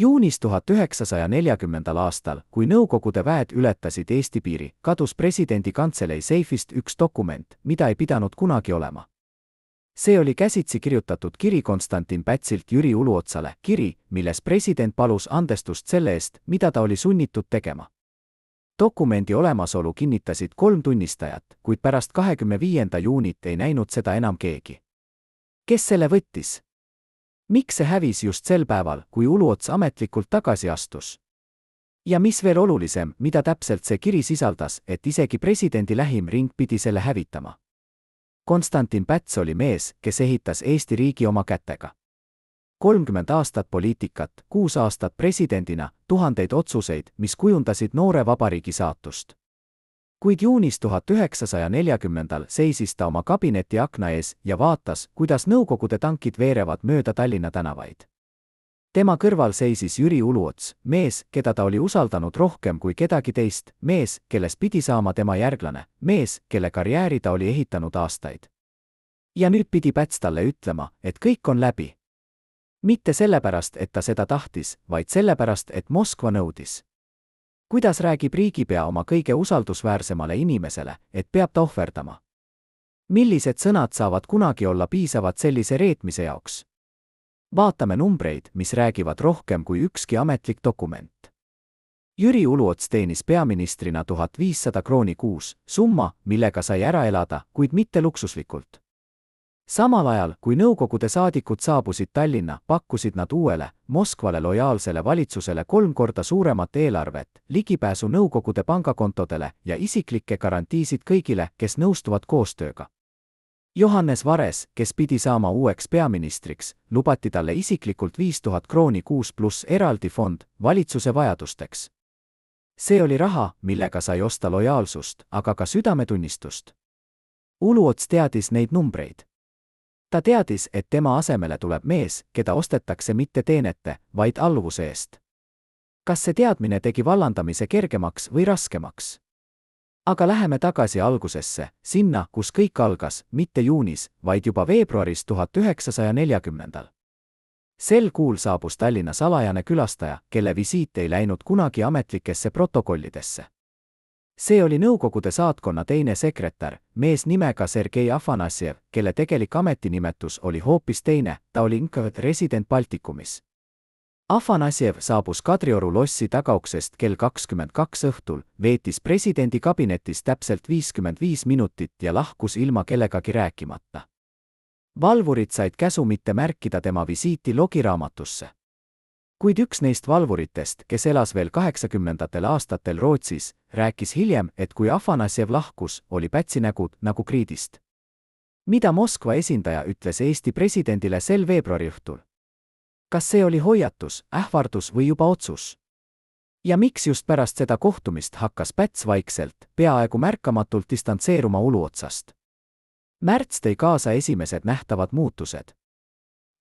Juunis 1940. aastal, kui Nõukogude väed ületasid Eesti piiri, kadus presidendi kantselei seifist üks dokument, mida ei pidanud kunagi olema. See oli käsitsi kirjutatud kiri Konstantin Pätsilt Jüri Uluotsale, kiri, milles president palus andestust selle eest, mida ta oli sunnitud tegema. Dokumendi olemasolu kinnitasid 3 tunnistajat, kuid pärast 25. juunit ei näinud seda enam keegi. Kes selle võttis? Miks see hävis just sel päeval, kui Uluots ametlikult tagasi astus? Ja mis veel olulisem, mida täpselt see kiri sisaldas, et isegi presidendi lähim ring pidi selle hävitama? Konstantin Päts oli mees, kes ehitas Eesti riigi oma kätega. 30 aastat poliitikat, 6 aastat presidendina, tuhandeid otsuseid, mis kujundasid noore vabariigi saatust. Kuid juunis 1940. seisis ta oma kabineti akna ees ja vaatas, kuidas Nõukogude tankid veerevad mööda Tallinna tänavaid. Tema kõrval seisis Jüri Uluots, mees, keda ta oli usaldanud rohkem kui kedagi teist, mees, kellest pidi saama tema järglane, mees, kelle karjääri ta oli ehitanud aastaid. Ja nüüd pidi Päts talle ütlema, et kõik on läbi. Mitte sellepärast, et ta seda tahtis, vaid sellepärast, et Moskva nõudis. Kuidas räägib riigipea oma kõige usaldusväärsemale inimesele, et peab ta ohverdama? Millised sõnad saavad kunagi olla piisavad sellise reetmise jaoks? Vaatame numbreid, mis räägivad rohkem kui ükski ametlik dokument. Jüri Uluots teenis peaministrina 1500 krooni kuus, summa, millega sai ära elada, kuid mitte luksuslikult. Samal ajal, kui Nõukogude saadikud saabusid Tallinna, pakkusid nad uuele, Moskvale lojaalsele valitsusele 3 korda suuremat eelarvet, ligipääsu Nõukogude pangakontodele ja isiklikke garantiisid kõigile, kes nõustuvad koostööga. Johannes Vares, kes pidi saama uueks peaministriks, lubati talle isiklikult 5000 krooni kuus pluss eraldi fond valitsuse vajadusteks. See oli raha, millega sai osta lojaalsust, aga ka südametunnistust. Uluots teadis neid numbreid. Ta teadis, et tema asemele tuleb mees, keda ostetakse mitte teenete, vaid alluvuse eest. Kas see teadmine tegi vallandamise kergemaks või raskemaks? Aga läheme tagasi algusesse, sinna, kus kõik algas, mitte juunis, vaid juba veebruaris 1940. Sel kuul saabus Tallinna salajane külastaja, kelle visiit ei läinud kunagi ametlikesse protokollidesse. See oli Nõukogude saatkonna teine sekretär, mees nimega Sergei Afanassjev, kelle tegelik ametinimetus oli hoopis teine, ta oli resident Baltikumis. Afanassjev saabus Kadrioru lossi tagauksest kell 22 õhtul, veetis presidendi kabinetis täpselt 55 minutit ja lahkus ilma kellegagi rääkimata. Valvurid said käsu mitte märkida tema visiiti logiraamatusse. Kuid üks neist valvuritest, kes elas veel 80. aastatel Rootsis, rääkis hiljem, et kui Afanassjev lahkus, oli Pätsi nägu nagu kriidist. Mida Moskva esindaja ütles Eesti presidendile sel veebruari õhtul? Kas see oli hoiatus, ähvardus või juba otsus? Ja miks just pärast seda kohtumist hakkas Päts vaikselt, peaaegu märkamatult distantseeruma Uluotsast? Märts tõi kaasa esimesed nähtavad muutused.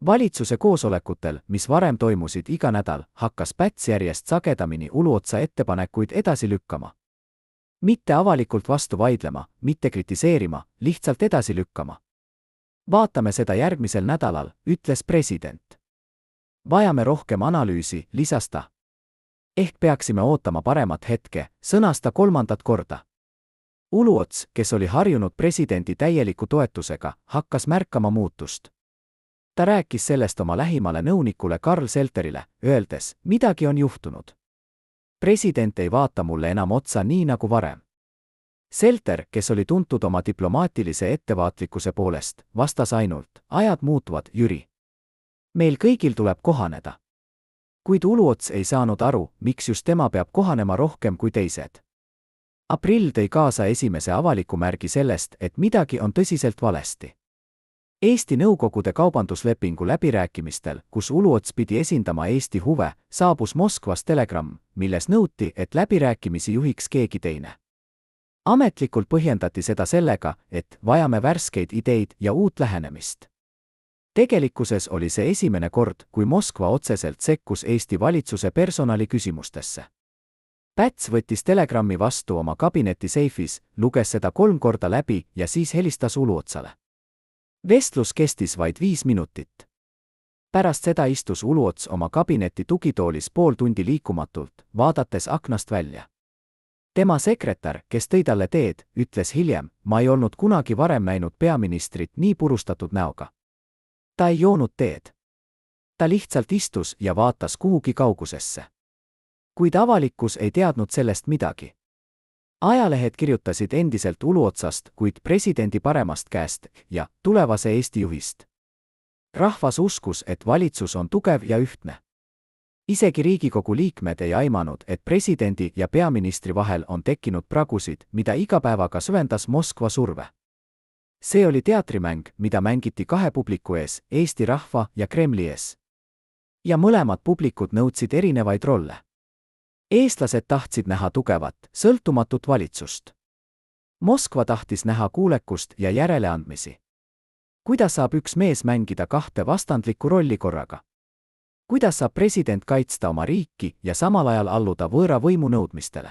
Valitsuse koosolekutel, mis varem toimusid iga nädal, hakkas Päts järjest sagedamini Uluotsa ettepanekuid edasi lükkama. Mitte avalikult vastu vaidlema, mitte kritiseerima, lihtsalt edasi lükkama. Vaatame seda järgmisel nädalal, ütles president. Vajame rohkem analüüsi, lisas ta. Ehk peaksime ootama paremat hetke, sõnas ta 3. korda. Uluots, kes oli harjunud presidendi täieliku toetusega, hakkas märkama muutust. Ta rääkis sellest oma lähimale nõunikule Karl Selterile, öeldes, midagi on juhtunud. President ei vaata mulle enam otsa nii nagu varem. Selter, kes oli tuntud oma diplomaatilise ettevaatlikkuse poolest, vastas ainult, ajad muutuvad, Jüri. Meil kõigil tuleb kohaneda. Kuid Uluots ei saanud aru, miks just tema peab kohanema rohkem kui teised. Aprill tõi kaasa esimese avaliku märgi sellest, et midagi on tõsiselt valesti. Eesti Nõukogude kaubanduslepingu läbirääkimistel, kus Uluots pidi esindama Eesti huve, saabus Moskvast telegramm, milles nõuti, et läbirääkimisi juhiks keegi teine. Ametlikult põhjendati seda sellega, et vajame värskeid ideid ja uut lähenemist. Tegelikkuses oli see esimene kord, kui Moskva otseselt sekkus Eesti valitsuse personali küsimustesse. Päts võttis telegrammi vastu oma kabineti seifis, luges seda 3 korda läbi ja siis helistas Uluotsale. Vestlus kestis vaid 5 minutit. Pärast seda istus Uluots oma kabineti tugitoolis pool tundi liikumatult, vaadates aknast välja. Tema sekretär, kes tõi talle teed, ütles hiljem, ma ei olnud kunagi varem näinud peaministrit nii purustatud näoga. Ta ei joonud teed. Ta lihtsalt istus ja vaatas kuhugi kaugusesse. Kuid avalikkus ei teadnud sellest midagi. Ajalehed kirjutasid endiselt Uluotsast, kuid presidendi paremast käest ja tulevase Eesti juhist. Rahvas uskus, et valitsus on tugev ja ühtne. Isegi Riigikogu liikmed ei aimanud, et presidendi ja peaministri vahel on tekkinud pragusid, mida iga päevaga süvendas Moskva surve. See oli teatrimäng, mida mängiti kahe publiku ees, Eesti rahva ja Kremli ees. Ja mõlemad publikud nõudsid erinevaid rolle. Eestlased tahtsid näha tugevat, sõltumatut valitsust. Moskva tahtis näha kuulekust ja järeleandmisi. Kuidas saab üks mees mängida kahte vastandlikku rolli korraga? Kuidas saab president kaitsta oma riiki ja samal ajal alluda võõra võimu nõudmistele?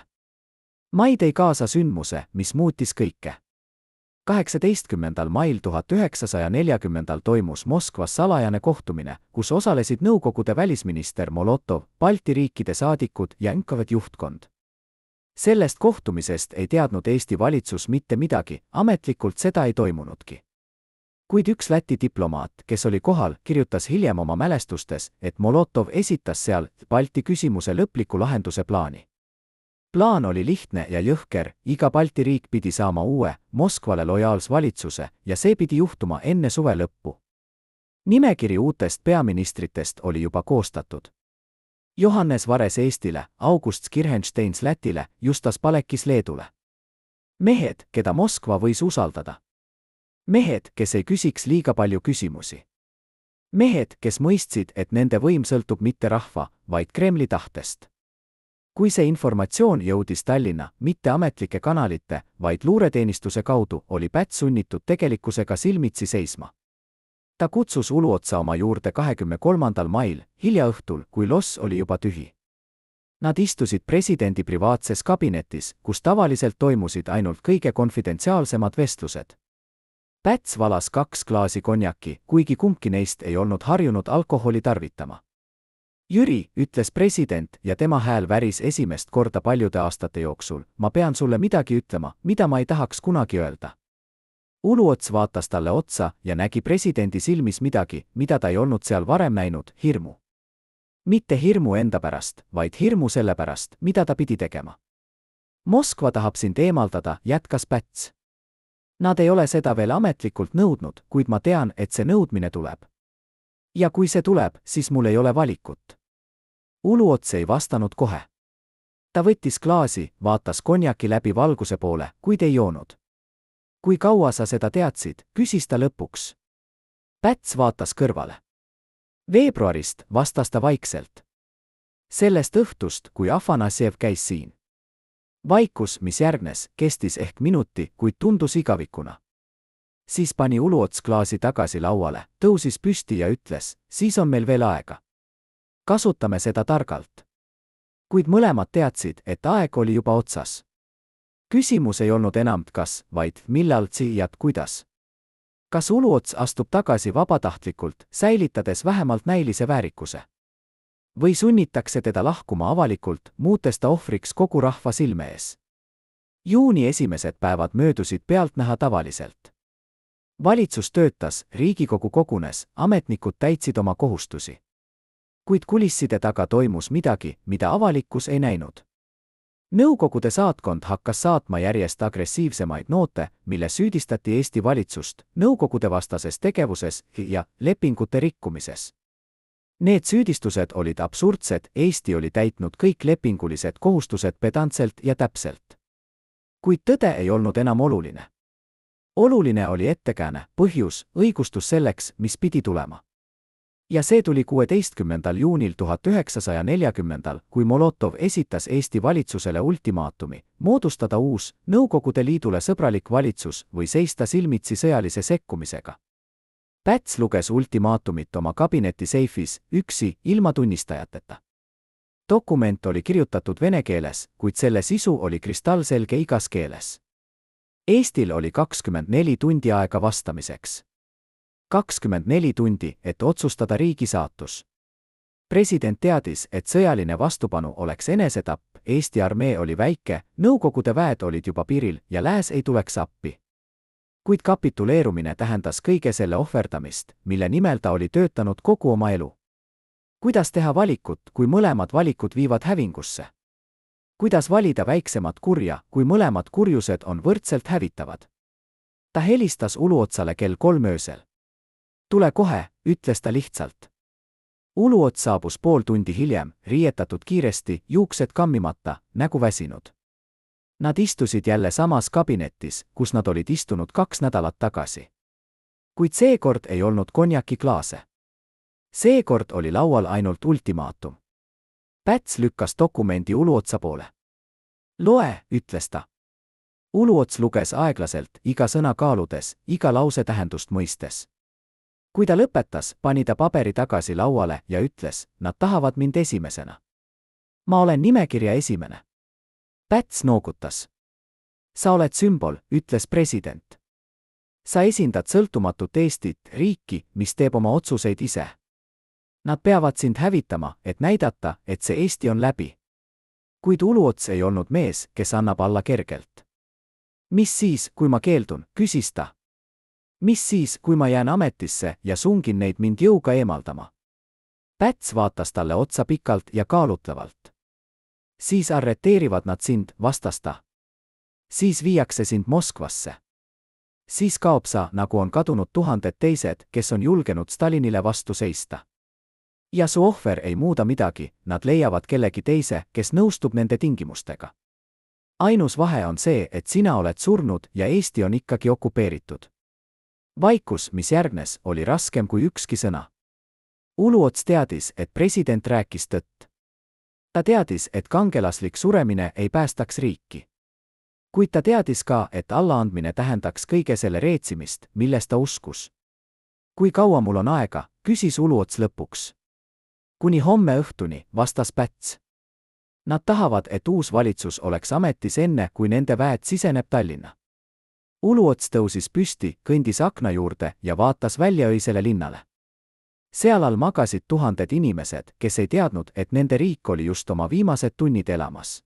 Mai tõi kaasa sündmuse, mis muutis kõike. 18. mail 1940 toimus Moskvas salajane kohtumine, kus osalesid Nõukogude välisminister Molotov, Balti riikide saadikud ja NKVD juhtkond. Sellest kohtumisest ei teadnud Eesti valitsus mitte midagi, ametlikult seda ei toimunudki. Kuid üks Läti diplomaat, kes oli kohal, kirjutas hiljem oma mälestustes, et Molotov esitas seal Balti küsimuse lõpliku lahenduse plaani. Plaan oli lihtne ja jõhker, iga Balti riik pidi saama uue, Moskvale lojaalse valitsuse ja see pidi juhtuma enne suve lõppu. Nimekiri uutest peaministritest oli juba koostatud. Johannes Vares Eestile, August Kirchensteins Lätile, Justas Palekis Leedule. Mehed, keda Moskva võis usaldada. Mehed, kes ei küsiks liiga palju küsimusi. Mehed, kes mõistsid, et nende võim sõltub mitte rahva, vaid Kremli tahtest. Kui see informatsioon jõudis Tallinna, mitte ametlike kanalite, vaid luureteenistuse kaudu, oli Päts sunnitud tegelikkusega silmitsi seisma. Ta kutsus Uluotsa oma juurde 23. mail, hiljaõhtul, kui loss oli juba tühi. Nad istusid presidendi privaatses kabinetis, kus tavaliselt toimusid ainult kõige konfidentsiaalsemad vestlused. Päts valas 2 klaasi konjaki, kuigi kumbki neist ei olnud harjunud alkoholi tarvitama. Jüri, ütles president ja tema hääl väris esimest korda paljude aastate jooksul, ma pean sulle midagi ütlema, mida ma ei tahaks kunagi öelda. Uluots vaatas talle otsa ja nägi presidendi silmis midagi, mida ta ei olnud seal varem näinud, hirmu. Mitte hirmu enda pärast, vaid hirmu selle pärast, mida ta pidi tegema. Moskva tahab sind eemaldada, jätkas Päts. Nad ei ole seda veel ametlikult nõudnud, kuid ma tean, et see nõudmine tuleb. Ja kui see tuleb, siis mul ei ole valikut. Uluots ei vastanud kohe. Ta võttis klaasi, vaatas konjaki läbi valguse poole, kuid ei joonud. Kui kaua sa seda teadsid, küsis ta lõpuks. Päts vaatas kõrvale. Veebruarist, vastas ta vaikselt. Sellest õhtust, kui Afanasjev käis siin. Vaikus, mis järgnes, kestis ehk minuti, kuid tundus igavikuna. Siis pani Uluots klaasi tagasi lauale, tõusis püsti ja ütles, siis on meil veel aega. Kasutame seda targalt. Kuid mõlemad teadsid, et aeg oli juba otsas. Küsimus ei olnud enam kas, vaid millal ja kuidas. Kas Uluots astub tagasi vabatahtlikult, säilitades vähemalt näilise väärikuse? Või sunnitakse teda lahkuma avalikult, muutes ta ohvriks kogu rahva silme ees? Juuni esimesed päevad möödusid pealtnäha tavaliselt. Valitsus töötas, Riigikogu kogunes, ametnikud täitsid oma kohustusi. Kuid kulisside taga toimus midagi, mida avalikkus ei näinud. Nõukogude saatkond hakkas saatma järjest agressiivsemaid noote, mille süüdistati Eesti valitsust Nõukogude vastases tegevuses ja lepingute rikkumises. Need süüdistused olid absurdsed, Eesti oli täitnud kõik lepingulised kohustused pedantselt ja täpselt. Kuid tõde ei olnud enam oluline. Oluline oli ettekääne, põhjus, õigustus selleks, mis pidi tulema. Ja see tuli 16. juunil 1940, kui Molotov esitas Eesti valitsusele ultimaatumi, moodustada uus, Nõukogude Liidule sõbralik valitsus või seista silmitsi sõjalise sekkumisega. Päts luges ultimaatumit oma kabineti seifis, üksi, ilma tunnistajateta. Dokument oli kirjutatud vene keeles, kuid selle sisu oli kristallselge igas keeles. Eestil oli 24 tundi aega vastamiseks. 24 tundi, et otsustada riigi saatus. President teadis, et sõjaline vastupanu oleks enesetapp, Eesti armee oli väike, Nõukogude väed olid juba piiril ja lääs ei tuleks appi. Kuid kapituleerumine tähendas kõige selle ohverdamist, mille nimel ta oli töötanud kogu oma elu. Kuidas teha valikut, kui mõlemad valikud viivad hävingusse? Kuidas valida väiksemat kurja, kui mõlemad kurjused on võrdselt hävitavad? Ta helistas Uluotsale kell 3 öösel. Tule kohe, ütles ta lihtsalt. Uluots saabus pool tundi hiljem, riietatud kiiresti, juuksed kammimata, nägu väsinud. Nad istusid jälle samas kabinetis, kus nad olid istunud 2 nädalat tagasi. Kuid seekord ei olnud konjakiklaase. Seekord oli laual ainult ultimaatum. Päts lükkas dokumendi Uluotsa poole. Loe, ütles ta. Uluots luges aeglaselt, iga sõna kaaludes, iga lause tähendust mõistes. Kui ta lõpetas, pani ta paberi tagasi lauale ja ütles, nad tahavad mind esimesena. Ma olen nimekirja esimene. Päts noogutas. Sa oled sümbol, ütles president. Sa esindad sõltumatut Eestit, riiki, mis teeb oma otsuseid ise. Nad peavad sind hävitama, et näidata, et see Eesti on läbi. Kuid Uluots ei olnud mees, kes annab alla kergelt. Mis siis, kui ma keeldun, küsis ta. Mis siis, kui ma jään ametisse ja sungin neid mind jõuga eemaldama? Päts vaatas talle otsa pikalt ja kaalutlevalt. Siis arreteerivad nad sind, vastas ta. Siis viiakse sind Moskvasse. Siis kaob sa, nagu on kadunud tuhanded teised, kes on julgenud Stalinile vastu seista. Ja su ohver ei muuda midagi, nad leiavad kellegi teise, kes nõustub nende tingimustega. Ainus vahe on see, et sina oled surnud ja Eesti on ikkagi okupeeritud. Vaikus, mis järgnes, oli raskem kui ükski sõna. Uluots teadis, et president rääkis tõtt. Ta teadis, et kangelaslik suremine ei päästaks riiki. Kuid ta teadis ka, et allaandmine tähendaks kõige selle reetsimist, milles ta uskus. Kui kaua mul on aega, küsis Uluots lõpuks. Kuni homme õhtuni, vastas Päts. Nad tahavad, et uus valitsus oleks ametis enne, kui nende väed siseneb Tallinna. Uluots tõusis püsti, kõndis akna juurde ja vaatas välja öisele linnale. Seal all magasid tuhanded inimesed, kes ei teadnud, et nende riik oli just oma viimased tunnid elamas.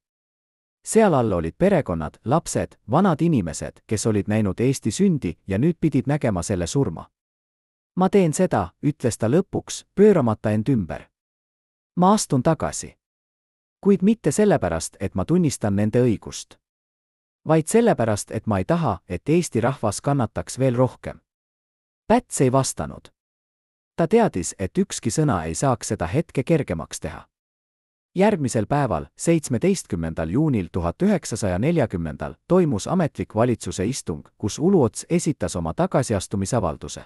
Seal all olid perekonnad, lapsed, vanad inimesed, kes olid näinud Eesti sündi ja nüüd pidid nägema selle surma. Ma teen seda, ütles ta lõpuks, pööramata end ümber. Ma astun tagasi. Kuid mitte sellepärast, et ma tunnistan nende õigust. Vaid sellepärast, et ma ei taha, et Eesti rahvas kannataks veel rohkem. Päts ei vastanud. Ta teadis, et ükski sõna ei saaks seda hetke kergemaks teha. Järgmisel päeval, 17. juunil 1940, toimus ametlik valitsuse istung, kus Uluots esitas oma tagasiastumisavalduse.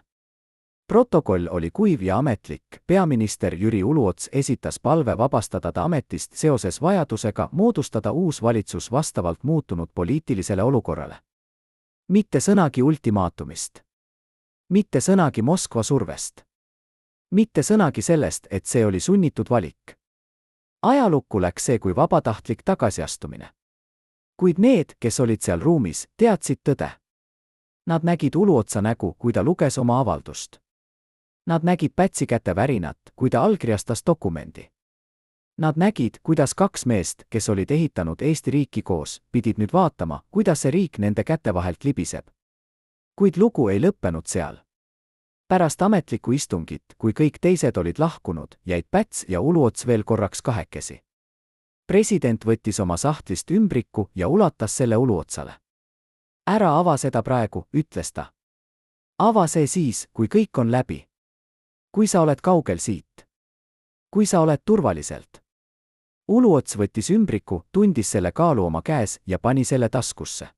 Protokoll oli kuiv ja ametlik, peaminister Jüri Uluots esitas palve vabastada ta ametist seoses vajadusega moodustada uus valitsus vastavalt muutunud poliitilisele olukorrale. Mitte sõnagi ultimaatumist. Mitte sõnagi Moskva survest. Mitte sõnagi sellest, et see oli sunnitud valik. Ajalukku läks see kui vabatahtlik tagasiastumine. Kuid need, kes olid seal ruumis, teadsid tõde. Nad nägid Uluotsa nägu, kui ta luges oma avaldust. Nad nägid Pätsi käte värinat, kui ta allkirjastas dokumendi. Nad nägid, kuidas 2 meest, kes olid ehitanud Eesti riiki koos, pidid nüüd vaatama, kuidas see riik nende käte vahelt libiseb. Kuid lugu ei lõppenud seal. Pärast ametlikku istungit, kui kõik teised olid lahkunud, jäid Päts ja Uluots veel korraks kahekesi. President võttis oma sahtlist ümbriku ja ulatas selle Uluotsale. Ära ava seda praegu, ütles ta. Ava see siis, kui kõik on läbi. Kui sa oled kaugel siit. Kui sa oled turvaliselt. Uluots võttis ümbriku, tundis selle kaalu oma käes ja pani selle taskusse.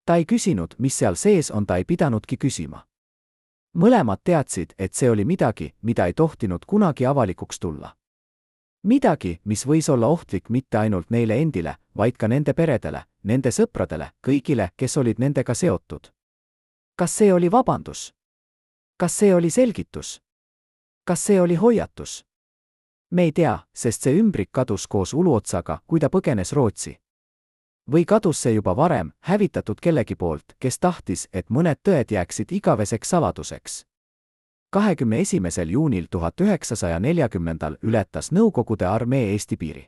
Ta ei küsinud, mis seal sees on, ta ei pidanudki küsima. Mõlemad teadsid, et see oli midagi, mida ei tohtinud kunagi avalikuks tulla. Midagi, mis võis olla ohtlik mitte ainult neile endile, vaid ka nende peredele, nende sõpradele, kõigile, kes olid nendega seotud. Kas see oli vabandus? Kas see oli selgitus? Kas see oli hoiatus? Me ei tea, sest see ümbrik kadus koos Uluotsaga, kui ta põgenes Rootsi. Või kadus see juba varem, hävitatud kellegi poolt, kes tahtis, et mõned tõed jääksid igaveseks saladuseks. 21. juunil 1940 ületas Nõukogude armee Eesti piiri.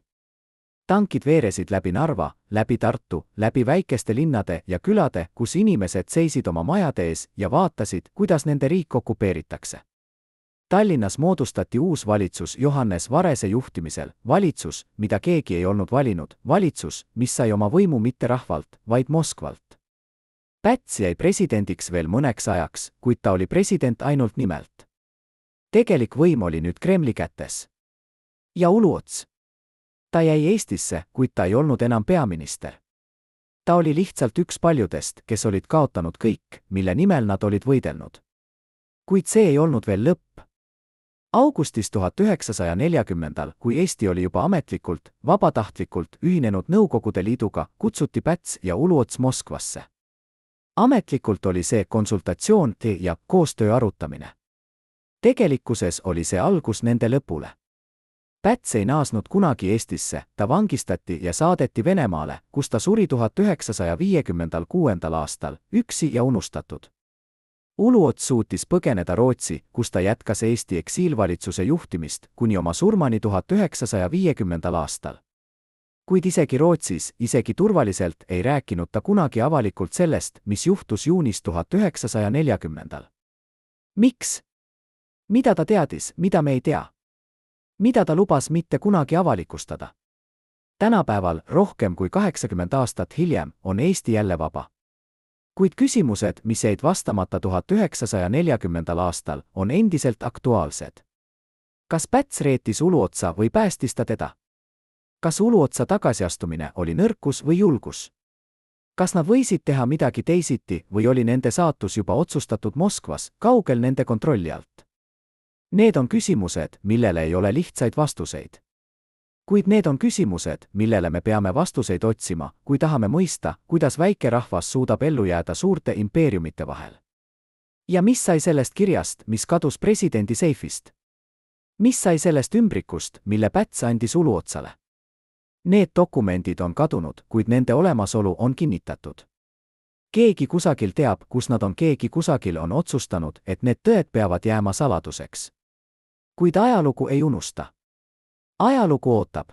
Tankid veeresid läbi Narva, läbi Tartu, läbi väikeste linnade ja külade, kus inimesed seisid oma majade ees ja vaatasid, kuidas nende riik okupeeritakse. Tallinnas moodustati uus valitsus Johannes Varese juhtimisel, valitsus, mida keegi ei olnud valinud, valitsus, mis sai oma võimu mitte rahvalt, vaid Moskvalt. Päts jäi presidendiks veel mõneks ajaks, kuid ta oli president ainult nimelt. Tegelik võim oli nüüd Kremli kätes. Ja Uluots. Ta jäi Eestisse, kuid ta ei olnud enam peaminister. Ta oli lihtsalt üks paljudest, kes olid kaotanud kõik, mille nimel nad olid võidelnud. Kuid see ei olnud veel lõpp. Augustis 1940, kui Eesti oli juba ametlikult, vabatahtlikult ühinenud Nõukogude Liiduga, kutsuti Päts ja Uluots Moskvasse. Ametlikult oli see konsultatsioon ja koostöö arutamine. Tegelikkuses oli see algus nende lõpule. Päts ei naasnud kunagi Eestisse, ta vangistati ja saadeti Venemaale, kus ta suri 1956. aastal, üksi ja unustatud. Uluots suutis põgeneda Rootsi, kus ta jätkas Eesti eksiilvalitsuse juhtimist kuni oma surmani 1950. aastal. Kuid isegi Rootsis, isegi turvaliselt ei rääkinud ta kunagi avalikult sellest, mis juhtus juunis 1940. Miks? Mida ta teadis, mida me ei tea? Mida ta lubas mitte kunagi avalikustada? Tänapäeval, rohkem kui 80 aastat hiljem, on Eesti jälle vaba. Kuid küsimused, mis jäid vastamata 1940. aastal, on endiselt aktuaalsed. Kas Päts reetis Uluotsa või päästis ta teda? Kas Uluotsa tagasiastumine oli nõrkus või julgus? Kas nad võisid teha midagi teisiti või oli nende saatus juba otsustatud Moskvas, kaugel nende kontrolli alt? Need on küsimused, millele ei ole lihtsaid vastuseid. Kuid need on küsimused, millele me peame vastuseid otsima, kui tahame mõista, kuidas väike rahvas suudab ellu jääda suurte impeeriumite vahel. Ja mis sai sellest kirjast, mis kadus presidendi seifist? Mis sai sellest ümbrikust, mille Päts andis Uluotsale? Need dokumendid on kadunud, kuid nende olemasolu on kinnitatud. Keegi kusagil teab, kus nad on, keegi kusagil on otsustanud, et need tõed peavad jääma saladuseks. Kuid ajalugu ei unusta. Ajalugu ootab.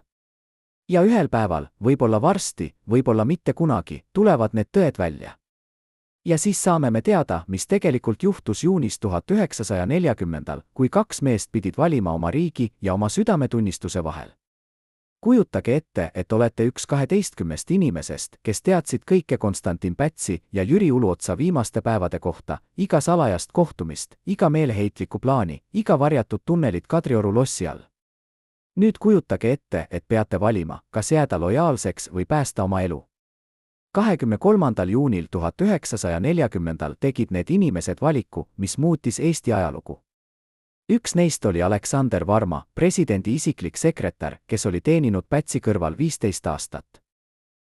Ja ühel päeval, võib-olla varsti, võib-olla mitte kunagi, tulevad need tõed välja. Ja siis saame me teada, mis tegelikult juhtus juunis 1940, kui kaks meest pidid valima oma riigi ja oma südametunnistuse vahel. Kujutage ette, et olete üks 12 inimesest, kes teadsid kõike Konstantin Pätsi ja Jüri Uluotsa viimaste päevade kohta, iga salajast kohtumist, iga meeleheitlikku plaani, iga varjatud tunnelit Kadrioru lossi all. Nüüd kujutage ette, et peate valima, kas jääda lojaalseks või päästa oma elu. 23. juunil 1940 tegid need inimesed valiku, mis muutis Eesti ajalugu. Üks neist oli Aleksander Varma, presidendi isiklik sekretär, kes oli teeninud Pätsi kõrval 15 aastat.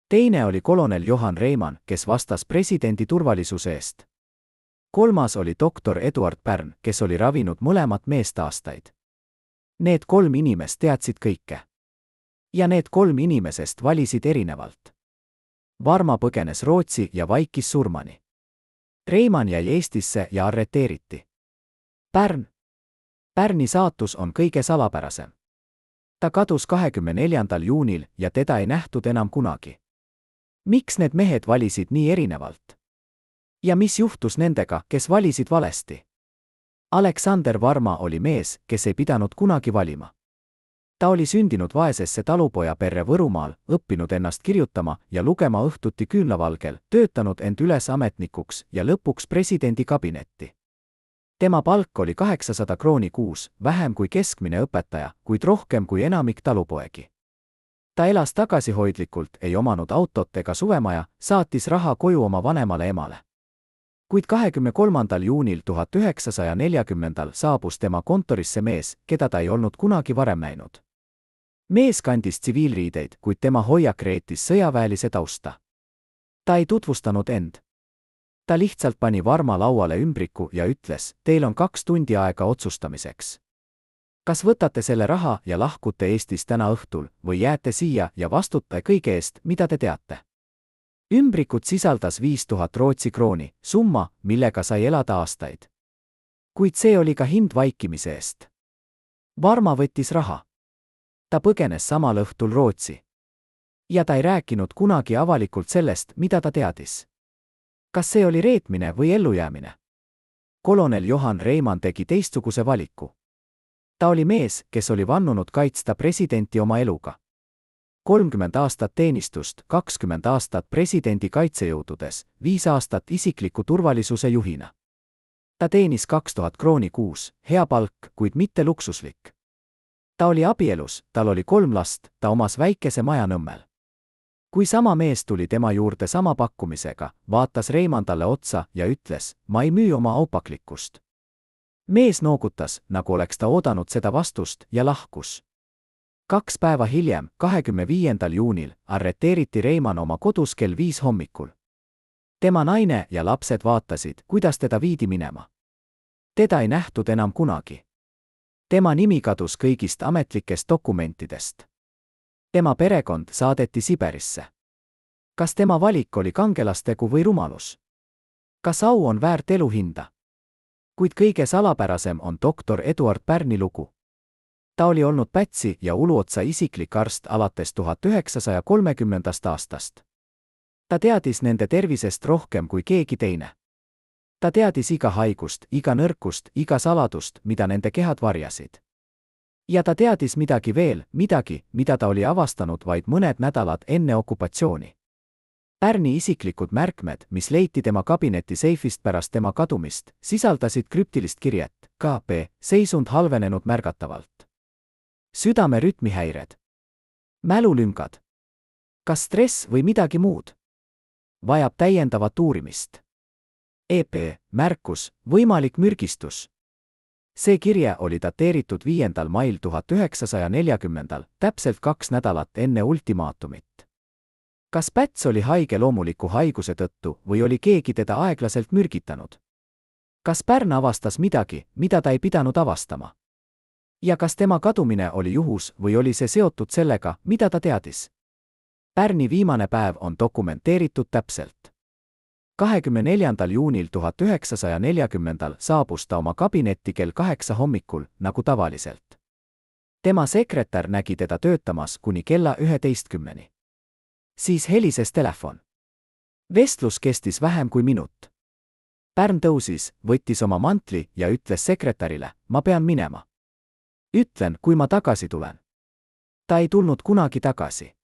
Teine oli kolonel Johan Reimann, kes vastas presidendi turvalisuse eest. Kolmas oli doktor Eduard Pärn, kes oli ravinud mõlemat meest aastaid. Need kolm inimest teadsid kõike. Ja need kolm inimesest valisid erinevalt. Varma põgenes Rootsi ja vaikis surmani. Reimann jäi Eestisse ja arreteeriti. Pärni saatus on kõige salapärasem. Ta kadus 24. juunil ja teda ei nähtud enam kunagi. Miks need mehed valisid nii erinevalt? Ja mis juhtus nendega, kes valisid valesti? Aleksander Varma oli mees, kes ei pidanud kunagi valima. Ta oli sündinud vaesesse talupojaperre Võrumaal, õppinud ennast kirjutama ja lugema õhtuti küünlavalgel, töötanud end üles ametnikuks ja lõpuks presidendi kabinetti. Tema palk oli 800 krooni kuus, vähem kui keskmine õpetaja, kuid rohkem kui enamik talupoegi. Ta elas tagasihoidlikult, ei omanud autot ega suvemaja, saatis raha koju oma vanemale emale. Kuid 23. juunil 1940 saabus tema kontorisse mees, keda ta ei olnud kunagi varem näinud. Mees kandis tsiviilriideid, kuid tema hoiak reetis sõjaväelise tausta. Ta ei tutvustanud end. Ta lihtsalt pani Varma lauale ümbriku ja ütles, teil on 2 tundi aega otsustamiseks. Kas võtate selle raha ja lahkute Eestis täna õhtul või jääte siia ja vastutate kõige eest, mida te teate? Ümbrikut sisaldas 5000 Rootsi krooni, summa, millega sai elada aastaid. Kuid see oli ka hind vaikimise eest. Varma võttis raha. Ta põgenes samal õhtul Rootsi. Ja ta ei rääkinud kunagi avalikult sellest, mida ta teadis. Kas see oli reetmine või ellujäämine? Kolonel Johan Reimann tegi teistsuguse valiku. Ta oli mees, kes oli vannunud kaitsta presidenti oma eluga. 30 aastat teenistust, 20 aastat presidendi kaitsejõududes, 5 aastat isikliku turvalisuse juhina. Ta teenis 2000 krooni kuus, hea palk, kuid mitte luksuslik. Ta oli abielus, tal oli 3 last, ta omas väikese maja Nõmmel. Kui sama mees tuli tema juurde sama pakkumisega, vaatas Reimann talle otsa ja ütles, ma ei müü oma aupaklikkust. Mees noogutas, nagu oleks ta oodanud seda vastust ja lahkus. 2 päeva hiljem, 25. juunil, arreteeriti Reimann oma kodus kell 5 hommikul. Tema naine ja lapsed vaatasid, kuidas teda viidi minema. Teda ei nähtud enam kunagi. Tema nimi kadus kõigist ametlikest dokumentidest. Tema perekond saadeti Siberisse. Kas tema valik oli kangelastegu või rumalus? Kas au on väärt elu hinda? Kuid kõige salapärasem on doktor Eduard Pärni lugu. Ta oli olnud Pätsi ja Uluotsa isiklik arst alates 1930. aastast. Ta teadis nende tervisest rohkem kui keegi teine. Ta teadis iga haigust, iga nõrkust, iga saladust, mida nende kehad varjasid. Ja ta teadis midagi veel, midagi, mida ta oli avastanud vaid mõned nädalad enne okupatsiooni. Pärni isiklikud märkmed, mis leiti tema kabineti seifist pärast tema kadumist, sisaldasid krüptilist kirjet, KP, seisund halvenenud märgatavalt. Südame rütmihäired. Mälulüngad. Kas stress või midagi muud? Vajab täiendavat uurimist. EP, märkus, võimalik mürgistus. See kirje oli dateeritud 5. mail 1940, täpselt 2 nädalat enne ultimaatumit. Kas Päts oli haige loomuliku haiguse tõttu või oli keegi teda aeglaselt mürgitanud? Kas Pärn avastas midagi, mida ta ei pidanud avastama? Ja kas tema kadumine oli juhus või oli see seotud sellega, mida ta teadis? Pärni viimane päev on dokumenteeritud täpselt. 24. juunil 1940 saabus ta oma kabinetti kell 8 hommikul, nagu tavaliselt. Tema sekretär nägi teda töötamas kuni kella 11-ni. Siis helises telefon. Vestlus kestis vähem kui minut. Pärn tõusis, võttis oma mantli ja ütles sekretärile, ma pean minema. Ütlen, kui ma tagasi tulen. Ta ei tulnud kunagi tagasi.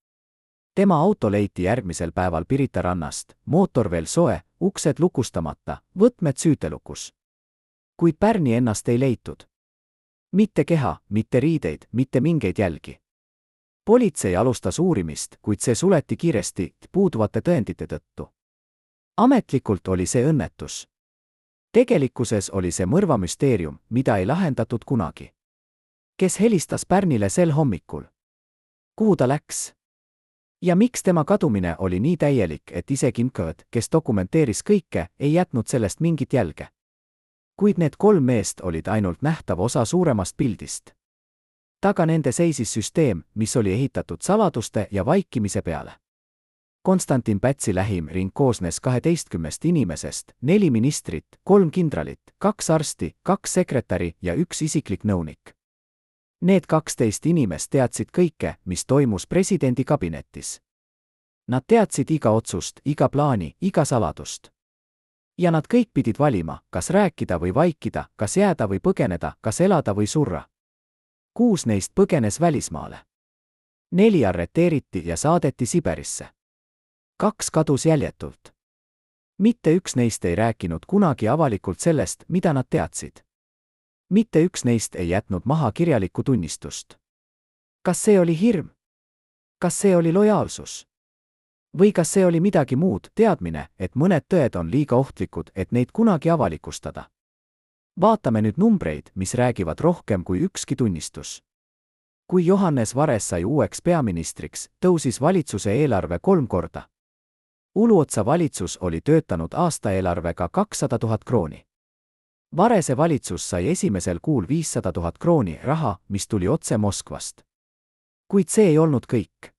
Tema auto leiti järgmisel päeval Pirita rannast, mootor veel soe, uksed lukustamata, võtmed süütelukus. Kuid Pärni ennast ei leitud. Mitte keha, mitte riideid, mitte mingeid jälgi. Politsei alustas uurimist, kuid see suleti kiiresti puuduvate tõendite tõttu. Ametlikult oli see õnnetus. Tegelikkuses oli see mõrvamüsteerium, mida ei lahendatud kunagi. Kes helistas Pärnile sel hommikul? Kuhu ta läks? Ja miks tema kadumine oli nii täielik, et isegi Nkõd, kes dokumenteeris kõike, ei jätnud sellest mingit jälge? Kuid need 3 meest olid ainult nähtav osa suuremast pildist. Taga nende seisis süsteem, mis oli ehitatud saladuste ja vaikimise peale. Konstantin Pätsi lähim ring koosnes 12 inimesest, 4 ministrit, 3 kindralit, 2 arsti, 2 sekretäri ja 1 isiklik nõunik. Need 12 inimest teadsid kõike, mis toimus presidendi kabinetis. Nad teadsid iga otsust, iga plaani, iga saladust. Ja nad kõik pidid valima, kas rääkida või vaikida, kas jääda või põgeneda, kas elada või surra. 6 neist põgenes välismaale. 4 arreteeriti ja saadeti Siberisse. 2 kadus jäljetult. Mitte üks neist ei rääkinud kunagi avalikult sellest, mida nad teadsid. Mitte üks neist ei jätnud maha kirjalikku tunnistust. Kas see oli hirm? Kas see oli lojaalsus? Või kas see oli midagi muud, teadmine, et mõned tõed on liiga ohtlikud, et neid kunagi avalikustada? Vaatame nüüd numbreid, mis räägivad rohkem kui ükski tunnistus. Kui Johannes Vares sai uueks peaministriks, tõusis valitsuse eelarve 3 korda. Uluotsa valitsus oli töötanud aastaeelarvega 200 000 krooni. Varese valitsus sai esimesel kuul 500 000 krooni raha, mis tuli otse Moskvast. Kuid see ei olnud kõik.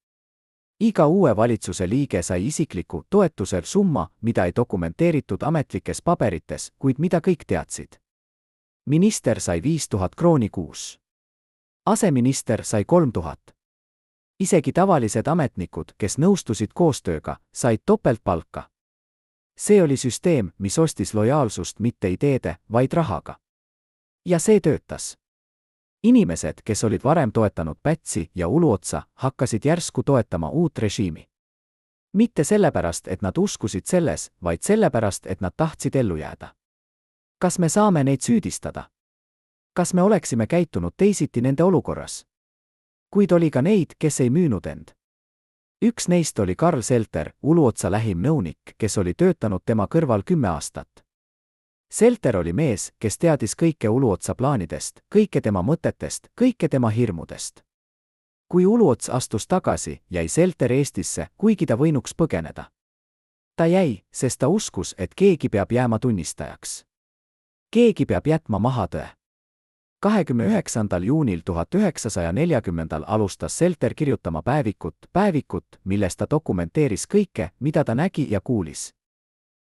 Iga uue valitsuse liige sai isikliku toetusel summa, mida ei dokumenteeritud ametlikes paberites, kuid mida kõik teadsid. Minister sai 5000 krooni kuus. Aseminister sai 3000. Isegi tavalised ametnikud, kes nõustusid koostööga, said topeltpalka. See oli süsteem, mis ostis lojaalsust mitte ideede, vaid rahaga. Ja see töötas. Inimesed, kes olid varem toetanud Pätsi ja Uluotsa, hakkasid järsku toetama uut režiimi. Mitte sellepärast, et nad uskusid selles, vaid sellepärast, et nad tahtsid ellu jääda. Kas me saame neid süüdistada? Kas me oleksime käitunud teisiti nende olukorras? Kuid oli ka neid, kes ei müünud end. Üks neist oli Karl Selter, Uluotsa lähim nõunik, kes oli töötanud tema kõrval 10 aastat. Selter oli mees, kes teadis kõike Uluotsa plaanidest, kõike tema mõtetest, kõike tema hirmudest. Kui Uluots astus tagasi, jäi Selter Eestisse, kuigi ta võinuks põgeneda. Ta jäi, sest ta uskus, et keegi peab jääma tunnistajaks. Keegi peab jätma maha tõe. 29. juunil 1940 alustas Selter kirjutama päevikut, milles ta dokumenteeris kõike, mida ta nägi ja kuulis.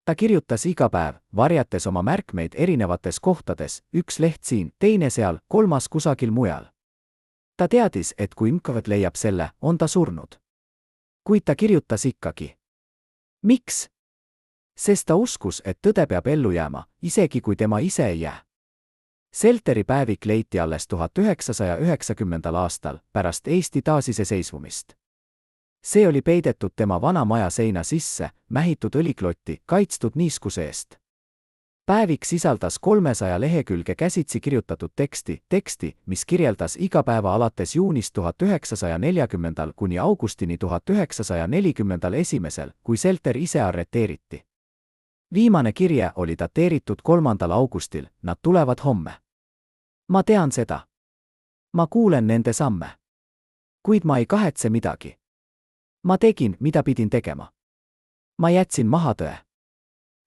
Ta kirjutas iga päev, varjates oma märkmeid erinevates kohtades, üks leht siin, teine seal, kolmas kusagil mujal. Ta teadis, et kui NKVD leiab selle, on ta surnud. Kuid ta kirjutas ikkagi. Miks? Sest ta uskus, et tõde peab ellu jääma, isegi kui tema ise ei jää. Selteri päevik leiti alles 1990. aastal, pärast Eesti taasiseseisvumist. See oli peidetud tema vana maja seina sisse, mähitud õliklotti, kaitstud niiskuse eest. Päevik sisaldas 300 lehekülge käsitsi kirjutatud teksti, mis kirjeldas iga päeva alates juunist 1940 kuni augustini 1941, kui Selter ise arreteeriti. Viimane kirje oli dateeritud 3. augustil, nad tulevad homme. Ma tean seda. Ma kuulen nende samme. Kuid ma ei kahetse midagi. Ma tegin, mida pidin tegema. Ma jätsin maha tõe.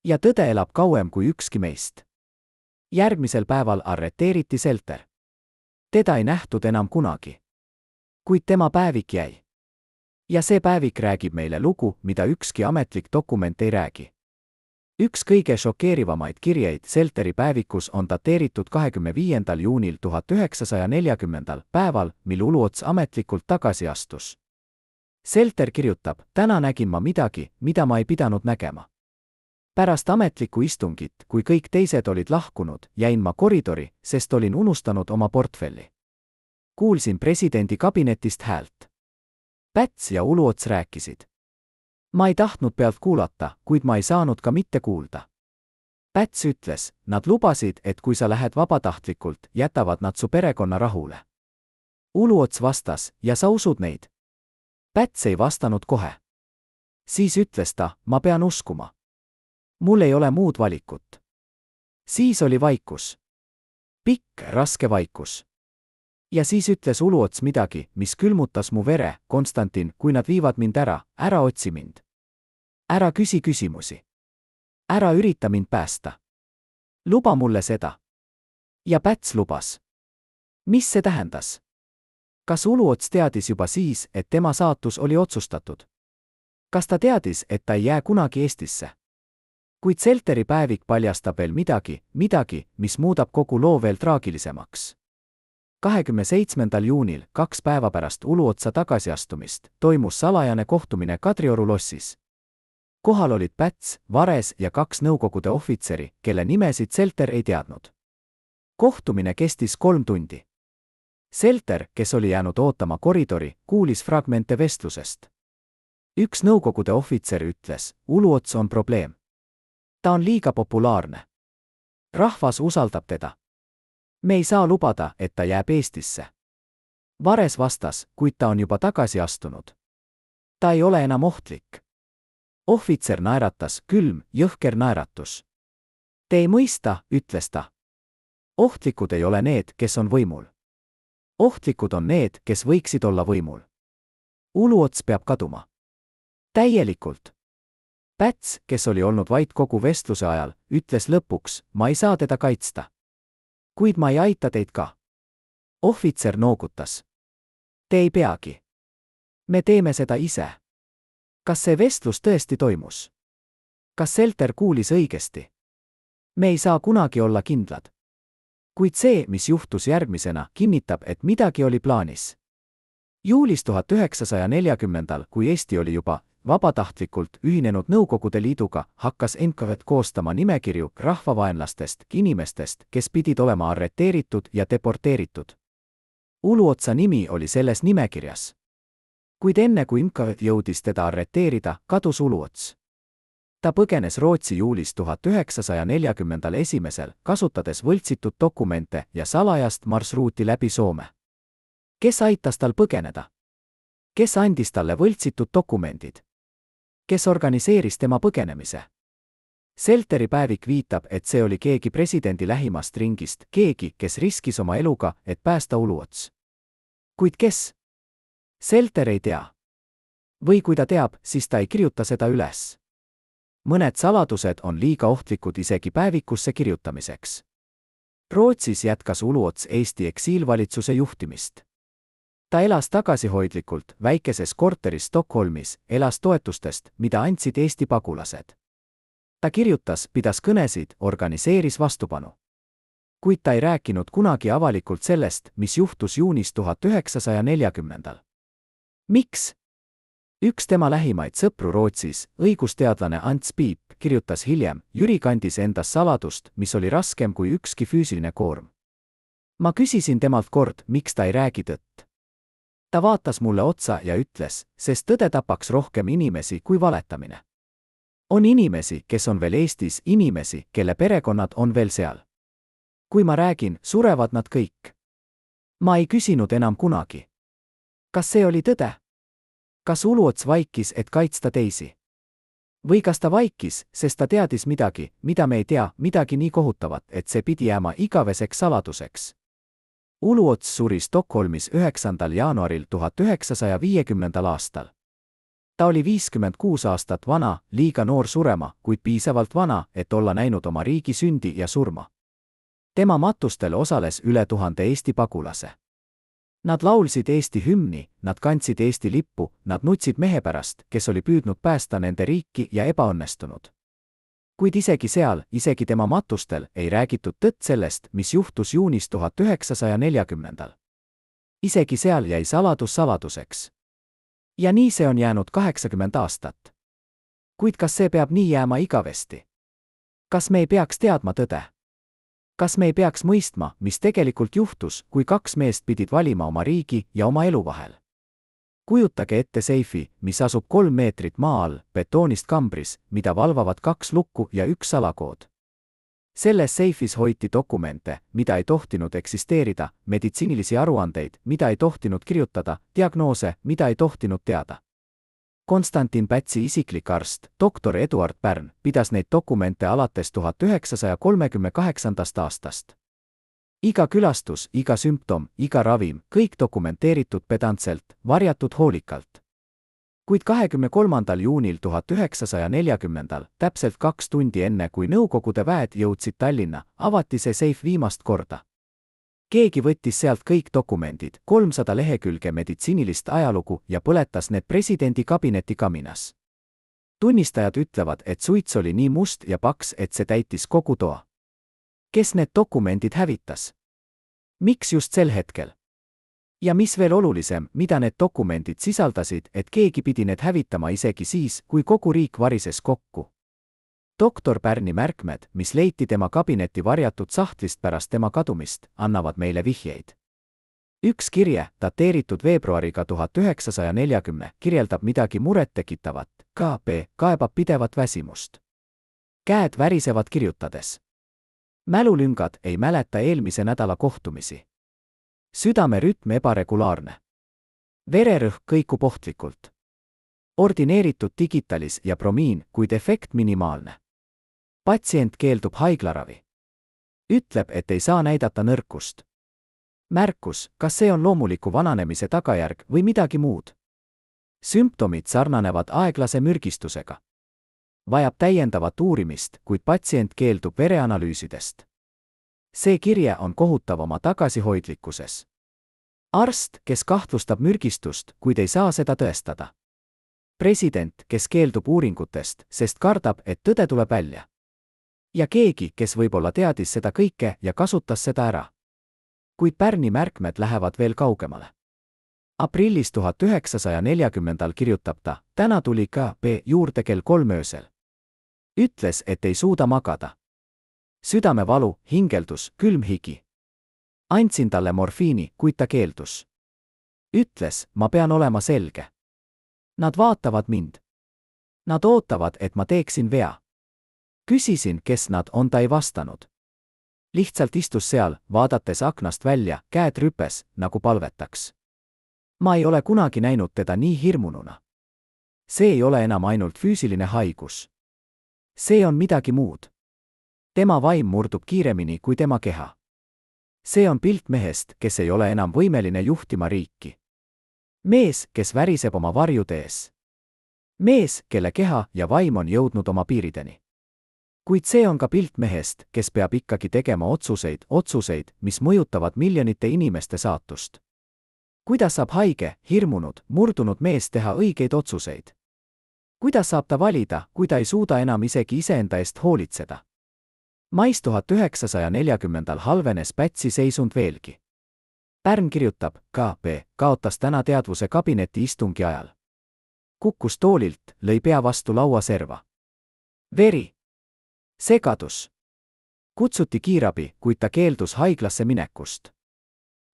Ja tõde elab kauem kui ükski meist. Järgmisel päeval arreteeriti Selter. Teda ei nähtud enam kunagi. Kuid tema päevik jäi. Ja see päevik räägib meile lugu, mida ükski ametlik dokument ei räägi. Üks kõige šokeerivamaid kirjeid Selteri päevikus on dateeritud 25. juunil 1940, päeval, mil Uluots ametlikult tagasi astus. Selter kirjutab, täna nägin ma midagi, mida ma ei pidanud nägema. Pärast ametlikku istungit, kui kõik teised olid lahkunud, jäin ma koridori, sest olin unustanud oma portfelli. Kuulsin presidendi kabinetist häält. Päts ja Uluots rääkisid. Ma ei tahtnud pealt kuulata, kuid ma ei saanud ka mitte kuulda. Päts ütles, nad lubasid, et kui sa lähed vabatahtlikult, jätavad nad su perekonna rahule. Uluots vastas, ja sa usud neid? Päts ei vastanud kohe. Siis ütles ta, ma pean uskuma. Mul ei ole muud valikut. Siis oli vaikus. Pikk, raske vaikus. Ja siis ütles Uluots midagi, mis külmutas mu vere, Konstantin, kui nad viivad mind ära otsi mind. Ära küsi küsimusi. Ära ürita mind päästa. Luba mulle seda. Ja Päts lubas. Mis see tähendas? Kas Uluots teadis juba siis, et tema saatus oli otsustatud? Kas ta teadis, et ta ei jää kunagi Eestisse? Kuid Selteri päevik paljastab veel midagi, mis muudab kogu loo veel traagilisemaks. 27. juunil, 2 päeva pärast Uluotsa tagasiastumist, toimus salajane kohtumine Kadrioru lossis. Kohal olid Päts, Vares ja 2 Nõukogude ohvitseri, kelle nimesid Selter ei teadnud. Kohtumine kestis 3 tundi. Selter, kes oli jäänud ootama koridori, kuulis fragmente vestlusest. Üks Nõukogude ohvitser ütles, Uluots on probleem. Ta on liiga populaarne. Rahvas usaldab teda. Me ei saa lubada, et ta jääb Eestisse. Vares vastas, kuid ta on juba tagasi astunud. Ta ei ole enam ohtlik. Ohvitser naeratas, külm, jõhker naeratus. Te ei mõista, ütles ta. Ohtlikud ei ole need, kes on võimul. Ohtlikud on need, kes võiksid olla võimul. Uluots peab kaduma. Täielikult. Päts, kes oli olnud vait kogu vestluse ajal, ütles lõpuks, ma ei saa teda kaitsta. Kuid ma ei aita teid ka. Ohvitser noogutas. Te ei peagi. Me teeme seda ise. Kas see vestlus tõesti toimus? Kas Selter kuulis õigesti? Me ei saa kunagi olla kindlad. Kuid see, mis juhtus järgmisena, kinnitab, et midagi oli plaanis. Juulis 1940, kui Eesti oli juba vabatahtlikult ühinenud Nõukogude Liiduga, hakkas NKVD koostama nimekirju rahvavaenlastest, inimestest, kes pidid olema arreteeritud ja deporteeritud. Uluotsa nimi oli selles nimekirjas. Kuid enne kui NKVD jõudis teda arreteerida, kadus Uluots. Ta põgenes Rootsi juulis 1941, kasutades võltsitud dokumente ja salajast marsruuti läbi Soome. Kes aitas tal põgeneda? Kes andis talle võltsitud dokumendid? Kes organiseeris tema põgenemise? Selteri päevik viitab, et see oli keegi presidendi lähimast ringist, keegi, kes riskis oma eluga, et päästa Uluots. Kuid kes? Selter ei tea. Või kui ta teab, siis ta ei kirjuta seda üles. Mõned saladused on liiga ohtlikud isegi päevikusse kirjutamiseks. Rootsis jätkas Uluots Eesti eksiilvalitsuse juhtimist. Ta elas tagasihoidlikult väikeses korteris Stockholmis, elas toetustest, mida andsid Eesti pagulased. Ta kirjutas, pidas kõnesid, organiseeris vastupanu. Kuid ta ei rääkinud kunagi avalikult sellest, mis juhtus juunis 1940. Miks? Üks tema lähimaid sõpru Rootsis, õigusteadlane Ants Piip, kirjutas hiljem, Jüri kandis endas saladust, mis oli raskem kui ükski füüsiline koorm. Ma küsisin temalt kord, miks ta ei räägi tõtt. Ta vaatas mulle otsa ja ütles, sest tõde tapaks rohkem inimesi kui valetamine. On inimesi, kes on veel Eestis, inimesi, kelle perekonnad on veel seal. Kui ma räägin, surevad nad kõik. Ma ei küsinud enam kunagi. Kas see oli tõde? Kas Uluots vaikis, et kaitsta teisi? Või kas ta vaikis, sest ta teadis midagi, mida me ei tea, midagi nii kohutavat, et see pidi jääma igaveseks saladuseks? Uluots suri Stockholmis 9. jaanuaril 1950. aastal. Ta oli 56 aastat vana, liiga noor surema, kuid piisavalt vana, et olla näinud oma riigi sündi ja surma. Tema matustel osales üle 1000 Eesti pagulase. Nad laulsid Eesti hümni, nad kandsid Eesti lippu, nad nutsid mehe pärast, kes oli püüdnud päästa nende riiki ja ebaõnnestunud. Kuid isegi seal, isegi tema matustel, ei räägitud tõtt sellest, mis juhtus juunis 1940. Isegi seal jäi saladus saladuseks. Ja nii see on jäänud 80 aastat. Kuid kas see peab nii jääma igavesti? Kas me ei peaks teadma tõde? Kas me ei peaks mõistma, mis tegelikult juhtus, kui kaks meest pidid valima oma riigi ja oma elu vahel? Kujutage ette seifi, mis asub 3 meetrit maa all, betoonist kambris, mida valvavad 2 lukku ja 1 salakood. Selles seifis hoiti dokumente, mida ei tohtinud eksisteerida, meditsiinilisi aruandeid, mida ei tohtinud kirjutada, diagnoose, mida ei tohtinud teada. Konstantin Pätsi isiklik arst, doktor Eduard Pärn, pidas neid dokumente alates 1938. aastast. Iga külastus, iga sümptom, iga ravim, kõik dokumenteeritud pedantselt, varjatud hoolikalt. Kuid 23. juunil 1940, täpselt 2 tundi enne, kui Nõukogude väed jõudsid Tallinna, avati see seif viimast korda. Keegi võttis sealt kõik dokumendid, 300 lehekülge meditsiinilist ajalugu ja põletas need presidendi kabineti kaminas. Tunnistajad ütlevad, et suits oli nii must ja paks, et see täitis kogu toa. Kes need dokumendid hävitas? Miks just sel hetkel? Ja mis veel olulisem, mida need dokumendid sisaldasid, et keegi pidi need hävitama isegi siis, kui kogu riik varises kokku. Doktor Pärni märkmed, mis leiti tema kabineti varjatud sahtlist pärast tema kadumist, annavad meile vihjeid. Üks kirje, dateeritud veebruariga 1940, kirjeldab midagi murettekitavat. KP kaebab pidevat väsimust. Käed värisevad kirjutades. Mälulüngad ei mäleta eelmise nädala kohtumisi. Südamerütm ebaregulaarne. Vererõhk kõikub ohtlikult. Ordineeritud digitalis ja bromiin, kuid efekt minimaalne. Patsient keeldub haiglaravi. Ütleb, et ei saa näidata nõrkust. Märkus, kas see on loomuliku vananemise tagajärg või midagi muud? Sümptomid sarnanevad aeglase mürgistusega. Vajab täiendavat uurimist, kuid patsient keeldub vereanalüüsidest. See kirje on kohutav oma tagasihoidlikkuses. Arst, kes kahtlustab mürgistust, kuid ei saa seda tõestada. President, kes keeldub uuringutest, sest kardab, et tõde tuleb välja. Ja keegi, kes võib-olla teadis seda kõike ja kasutas seda ära. Kuid Pärni märkmed lähevad veel kaugemale. Aprillis 1940 kirjutab ta, täna tuli K.P. juurde kell 3 öösel. Ütles, et ei suuda magada. Südamevalu, hingeldus, külm higi. Andsin talle morfiini, kuid ta keeldus. Ütles, ma pean olema selge. Nad vaatavad mind. Nad ootavad, et ma teeksin vea. Küsisin, kes nad on, ta ei vastanud. Lihtsalt istus seal, vaadates aknast välja, käed rüpes, nagu palvetaks. Ma ei ole kunagi näinud teda nii hirmununa. See ei ole enam ainult füüsiline haigus. See on midagi muud. Tema vaim murdub kiiremini kui tema keha. See on pilt mehest, kes ei ole enam võimeline juhtima riiki. Mees, kes väriseb oma varjude ees. Mees, kelle keha ja vaim on jõudnud oma piirideni. Kuid see on ka pilt mehest, kes peab ikkagi tegema otsuseid, mis mõjutavad miljonite inimeste saatust. Kuidas saab haige, hirmunud, murdunud mees teha õigeid otsuseid? Kuidas saab ta valida, kui ta ei suuda enam isegi iseenda eest hoolitseda? Mais 1940 halvenes Pätsi seisund veelgi. Pärn kirjutab, K.P. kaotas täna teadvuse kabineti istungi ajal. Kukkus toolilt, lõi pea vastu lauaserva. Veri. Segadus. Kutsuti kiirabi, kuid ta keeldus haiglasse minekust.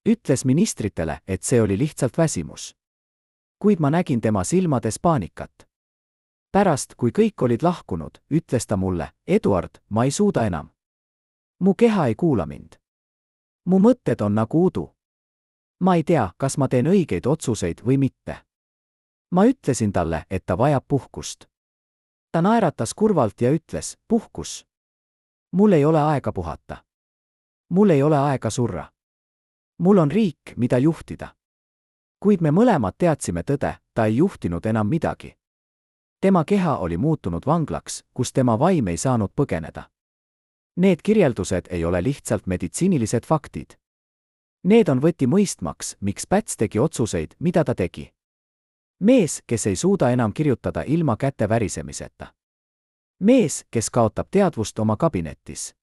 Ütles ministritele, et see oli lihtsalt väsimus. Kuid ma nägin tema silmades paanikat. Pärast, kui kõik olid lahkunud, ütles ta mulle, Eduard, ma ei suuda enam. Mu keha ei kuula mind. Mu mõtted on nagu udu. Ma ei tea, kas ma teen õigeid otsuseid või mitte. Ma ütlesin talle, et ta vajab puhkust. Ta naeratas kurvalt ja ütles, puhkus. Mul ei ole aega puhata. Mul ei ole aega surra. Mul on riik, mida juhtida. Kuid me mõlemad teadsime tõde, ta ei juhtinud enam midagi. Tema keha oli muutunud vanglaks, kus tema vaim ei saanud põgeneda. Need kirjeldused ei ole lihtsalt meditsiinilised faktid. Need on võti mõistmaks, miks Päts tegi otsuseid, mida ta tegi. Mees, kes ei suuda enam kirjutada ilma käte värisemiseta. Mees, kes kaotab teadvust oma kabinetis.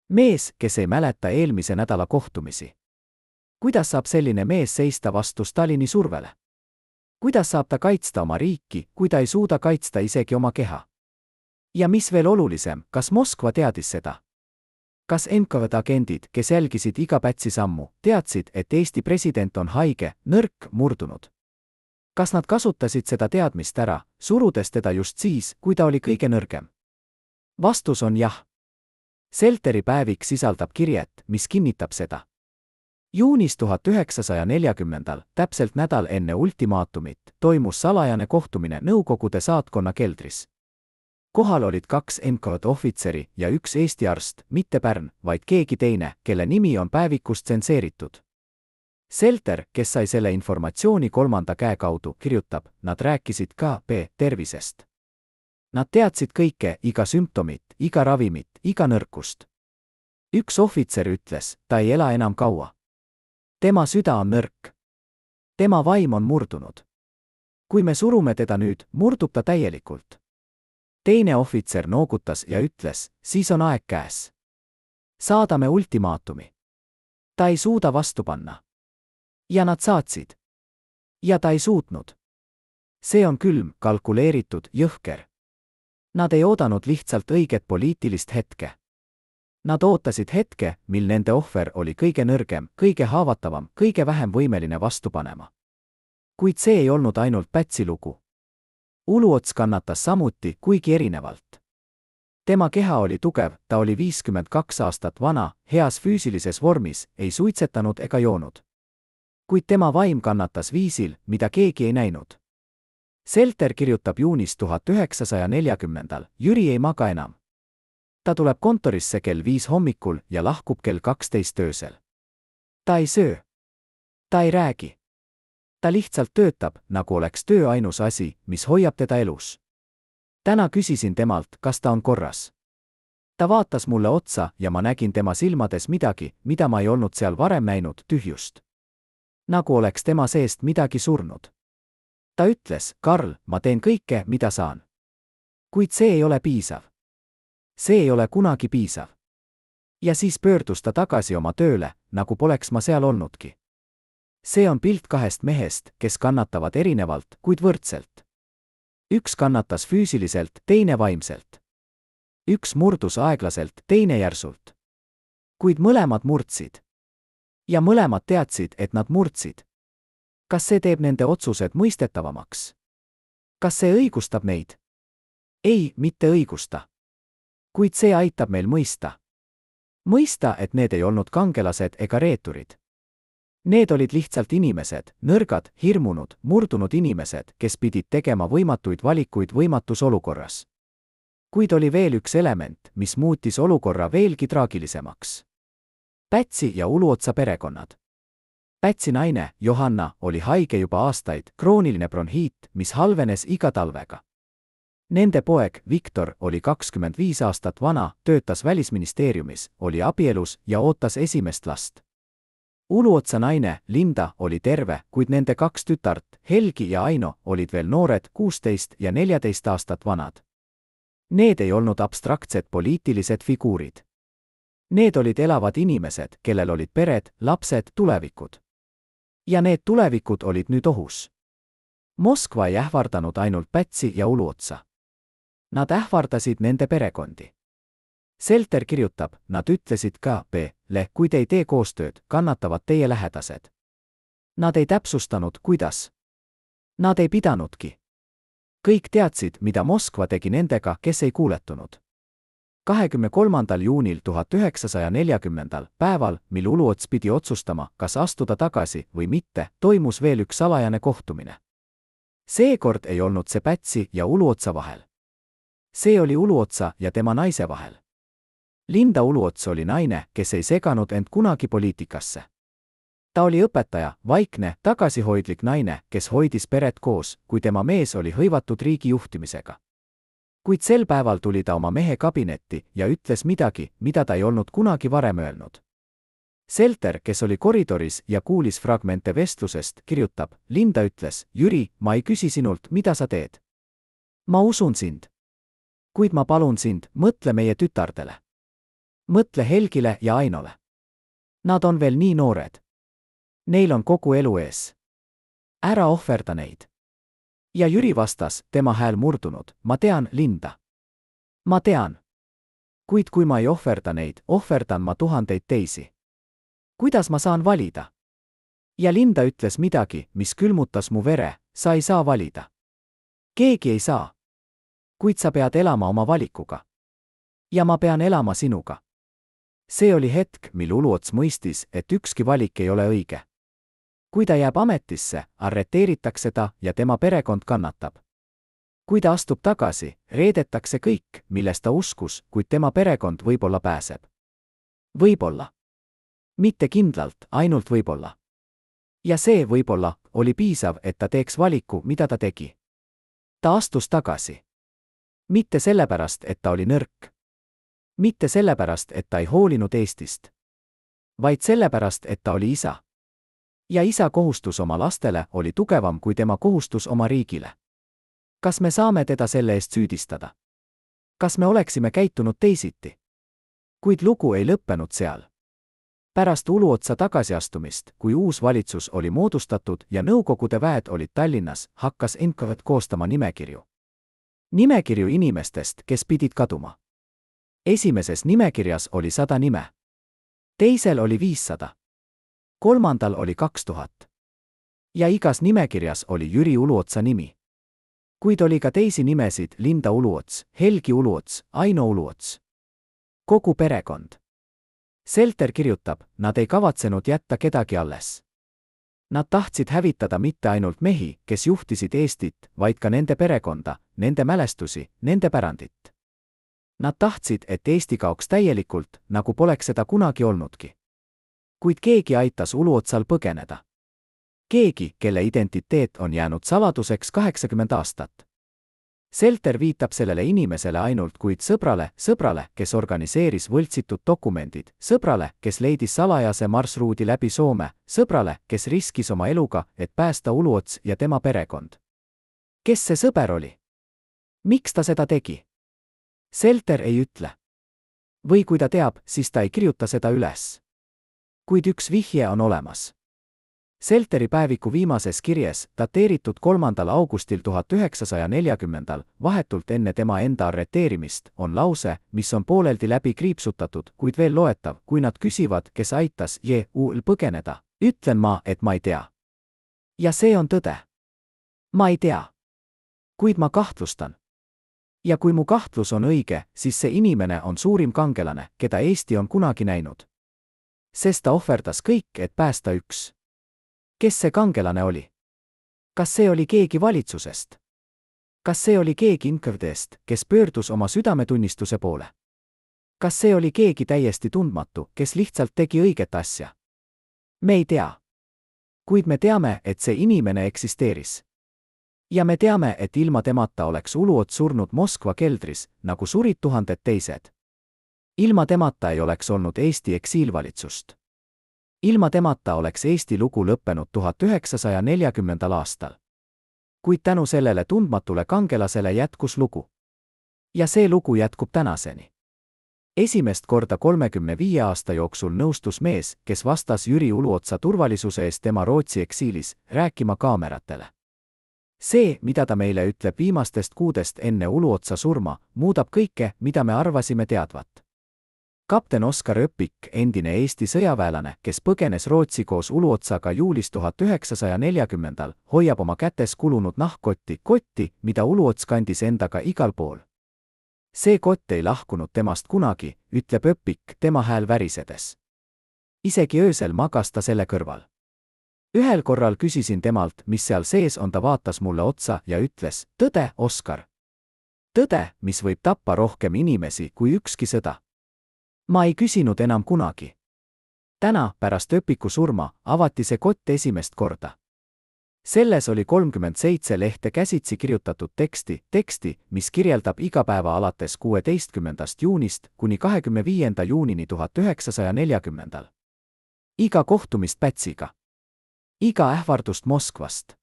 Mees, kes ei mäleta eelmise nädala kohtumisi. Kuidas saab selline mees seista vastu Stalini survele? Kuidas saab ta kaitsta oma riiki, kui ta ei suuda kaitsta isegi oma keha? Ja mis veel olulisem, kas Moskva teadis seda? Kas NKVD agendid, kes jälgisid iga Pätsi sammu, teadsid, et Eesti president on haige, nõrk, murdunud? Kas nad kasutasid seda teadmist ära, surudes teda just siis, kui ta oli kõige nõrgem? Vastus on jah. Selteri päevik sisaldab kirjet, mis kinnitab seda. Juunis 1940, täpselt nädal enne ultimaatumit, toimus salajane kohtumine Nõukogude saatkonna keldris. Kohal olid 2 NKVD ohvitseri ja 1 Eesti arst, mitte Pärn, vaid keegi teine, kelle nimi on päevikus tsenseeritud. Selter, kes sai selle informatsiooni kolmanda käe kaudu, kirjutab, nad rääkisid K.P. tervisest. Nad teadsid kõike, iga sümptomit, iga ravimit, iga nõrkust. Üks ohvitser ütles, ta ei ela enam kaua. Tema süda on nõrk. Tema vaim on murdunud. Kui me surume teda nüüd, murdub ta täielikult. Teine ohvitser noogutas ja ütles, siis on aeg käes. Saadame ultimaatumi. Ta ei suuda vastu panna. Ja nad saatsid. Ja ta ei suutnud. See on külm, kalkuleeritud, jõhker. Nad ei oodanud lihtsalt õiget poliitilist hetke. Nad ootasid hetke, mil nende ohver oli kõige nõrgem, kõige haavatavam, kõige vähem võimeline vastu panema. Kuid see ei olnud ainult Pätsi lugu. Uluots kannatas samuti, kuigi erinevalt. Tema keha oli tugev, ta oli 52 aastat vana, heas füüsilises vormis, ei suitsetanud ega joonud. Kuid tema vaim kannatas viisil, mida keegi ei näinud. Selter kirjutab juunis 1940, Jüri ei maga enam. Ta tuleb kontorisse kell 5 hommikul ja lahkub kell 12 öösel. Ta ei söö. Ta ei räägi. Ta lihtsalt töötab, nagu oleks töö ainus asi, mis hoiab teda elus. Täna küsisin temalt, kas ta on korras. Ta vaatas mulle otsa ja ma nägin tema silmades midagi, mida ma ei olnud seal varem näinud, tühjust. Nagu oleks tema seest midagi surnud. Ta ütles, Karl, ma teen kõike, mida saan. Kuid see ei ole piisav. see ei ole kunagi piisav. Ja siis pöördus ta tagasi oma tööle, nagu poleks ma seal olnudki. See on pilt kahest mehest, kes kannatavad erinevalt, kuid võrdselt. Üks kannatas füüsiliselt, teine vaimselt. Üks murdus aeglaselt, teine järsult. Kuid mõlemad murdsid. Ja mõlemad teadsid, et nad murdsid. Kas see teeb nende otsused mõistetavamaks? Kas see õigustab neid? Ei, mitte õigusta. Kuid see aitab meil mõista. Mõista, et need ei olnud kangelased ega reeturid. Need olid lihtsalt inimesed, nõrgad, hirmunud, murdunud inimesed, kes pidid tegema võimatuid valikuid võimatus olukorras. Kuid oli veel üks element, mis muutis olukorra veelgi traagilisemaks. Pätsi ja Uluotsa perekonnad. Pätsi naine, Johanna, oli haige juba aastaid, krooniline bronhiit, mis halvenes iga talvega. Nende poeg, Viktor, oli 25 aastat vana, töötas Välisministeeriumis, oli abielus ja ootas esimest last. Uluotsa naine, Linda, oli terve, kuid nende 2 tütart, Helgi ja Aino, olid veel noored, 16 ja 14 aastat vanad. Need ei olnud abstraktsed poliitilised figuurid. Need olid elavad inimesed, kellel olid pered, lapsed, tulevikud. Ja need tulevikud olid nüüd ohus. Moskva ei ähvardanud ainult Pätsi ja Uluotsa. Nad ähvardasid nende perekondi. Selter kirjutab, nad ütlesid KP-le, kui te ei tee koostööd, kannatavad teie lähedased. Nad ei täpsustanud, kuidas. Nad ei pidanudki. Kõik teadsid, mida Moskva tegi nendega, kes ei kuuletunud. 23. juunil 1940. päeval, mil Uluots pidi otsustama, kas astuda tagasi või mitte, toimus veel üks salajane kohtumine. Seekord ei olnud see Pätsi ja Uluotsa vahel. See oli Uluotsa ja tema naise vahel. Linda Uluots oli naine, kes ei seganud end kunagi poliitikasse. Ta oli õpetaja, vaikne, tagasihoidlik naine, kes hoidis peret koos, kui tema mees oli hõivatud riigi juhtimisega. Kuid sel päeval tuli ta oma mehe kabinetti ja ütles midagi, mida ta ei olnud kunagi varem öelnud. Selter, kes oli koridoris ja kuulis fragmente vestlusest, kirjutab, Linda ütles, Jüri, ma ei küsi sinult, mida sa teed. Ma usun sind. Kuid ma palun sind, mõtle meie tütardele. Mõtle Helgile ja Ainole. Nad on veel nii noored. Neil on kogu elu ees. Ära ohverda neid. Ja Jüri vastas, tema hääl murdunud, ma tean, Linda. Ma tean. Kuid kui ma ei ohverda neid, ohverdan ma tuhandeid teisi. Kuidas ma saan valida? Ja Linda ütles midagi, mis külmutas mu vere, sa ei saa valida. Keegi ei saa. Kuid sa pead elama oma valikuga. Ja ma pean elama sinuga. See oli hetk, mil Uluots mõistis, et ükski valik ei ole õige. Kui ta jääb ametisse, arreteeritakse ta ja tema perekond kannatab. Kui ta astub tagasi, reedetakse kõik, milles ta uskus, kuid tema perekond võib-olla pääseb. Võib-olla. Mitte kindlalt, ainult võib-olla. Ja see võib-olla oli piisav, et ta teeks valiku, mida ta tegi. Ta astus tagasi. Mitte sellepärast, et ta oli nõrk. Mitte sellepärast, et ta ei hoolinud Eestist. Vaid sellepärast, et ta oli isa. Ja isa kohustus oma lastele oli tugevam kui tema kohustus oma riigile. Kas me saame teda selle eest süüdistada? Kas me oleksime käitunud teisiti? Kuid lugu ei lõppenud seal. Pärast Uluotsa tagasiastumist, kui uus valitsus oli moodustatud ja Nõukogude väed olid Tallinnas, hakkas NKVD koostama nimekirju. Nimekirju inimestest, kes pidid kaduma. Esimeses nimekirjas oli 100 nime. Teisel oli 500. Kolmandal oli 2000. Ja igas nimekirjas oli Jüri Uluotsa nimi. Kuid oli ka teisi nimesid, Linda Uluots, Helgi Uluots, Aino Uluots. Kogu perekond. Selter kirjutab, nad ei kavatsenud jätta kedagi alles. Nad tahtsid hävitada mitte ainult mehi, kes juhtisid Eestit, vaid ka nende perekonda, nende mälestusi, nende pärandit. Nad tahtsid, et Eesti kaoks täielikult, nagu poleks seda kunagi olnudki. Kuid keegi aitas Uluotsal põgeneda. Keegi, kelle identiteet on jäänud saladuseks 80 aastat. Selter viitab sellele inimesele ainult kuid sõbrale, kes organiseeris võltsitud dokumendid, sõbrale, kes leidis salajase marsruudi läbi Soome, sõbrale, kes riskis oma eluga, et päästa Uluots ja tema perekond. Kes see sõber oli? Miks ta seda tegi? Selter ei ütle. Või kui ta teab, siis ta ei kirjuta seda üles. Kuid üks vihje on olemas. Selteri päeviku viimases kirjes, dateeritud 3. augustil 1940, vahetult enne tema enda arreteerimist, on lause, mis on pooleldi läbi kriipsutatud, kuid veel loetav, kui nad küsivad, kes aitas J.U.l põgeneda. Ütlen ma, et ma ei tea. Ja see on tõde. Ma ei tea. Kuid ma kahtlustan. Ja kui mu kahtlus on õige, siis see inimene on suurim kangelane, keda Eesti on kunagi näinud. Sest ta ohverdas kõik, et päästa üks. Kes see kangelane oli? Kas see oli keegi valitsusest? Kas see oli keegi NKVD-st, kes pöördus oma südametunnistuse poole? Kas see oli keegi täiesti tundmatu, kes lihtsalt tegi õiget asja? Me ei tea. Kuid me teame, et see inimene eksisteeris. Ja me teame, et ilma temata oleks Uluots surnud Moskva keldris, nagu surid tuhanded teised. Ilma temata ei oleks olnud Eesti eksiilvalitsust. Ilma temata oleks Eesti lugu lõppenud 1940. aastal. Kuid tänu sellele tundmatule kangelasele jätkus lugu. Ja see lugu jätkub tänaseni. Esimest korda 35 aasta jooksul nõustus mees, kes vastas Jüri Uluotsa turvalisuse eest tema Rootsi eksiilis, rääkima kaameratele. See, mida ta meile ütleb viimastest kuudest enne Uluotsa surma, muudab kõike, mida me arvasime teadvat. Kapten Oskar Öpik, endine Eesti sõjaväelane, kes põgenes Rootsi koos Uluotsaga juulis 1940, hoiab oma kätes kulunud nahkkotti, mida Uluots kandis endaga igal pool. See kott ei lahkunud temast kunagi, ütleb Öpik, tema hääl värisedes. Isegi öösel magas ta selle kõrval. Ühel korral küsisin temalt, mis seal sees on, ta vaatas mulle otsa ja ütles, tõde, Oskar. Tõde, mis võib tappa rohkem inimesi kui ükski sõda. Ma ei küsinud enam kunagi. Täna, pärast Öpiku surma, avati see kott esimest korda. Selles oli 37 lehte käsitsi kirjutatud teksti, mis kirjeldab iga päeva alates 16. juunist kuni 25. juunini 1940. Iga kohtumist Pätsiga. Iga ähvardust Moskvast.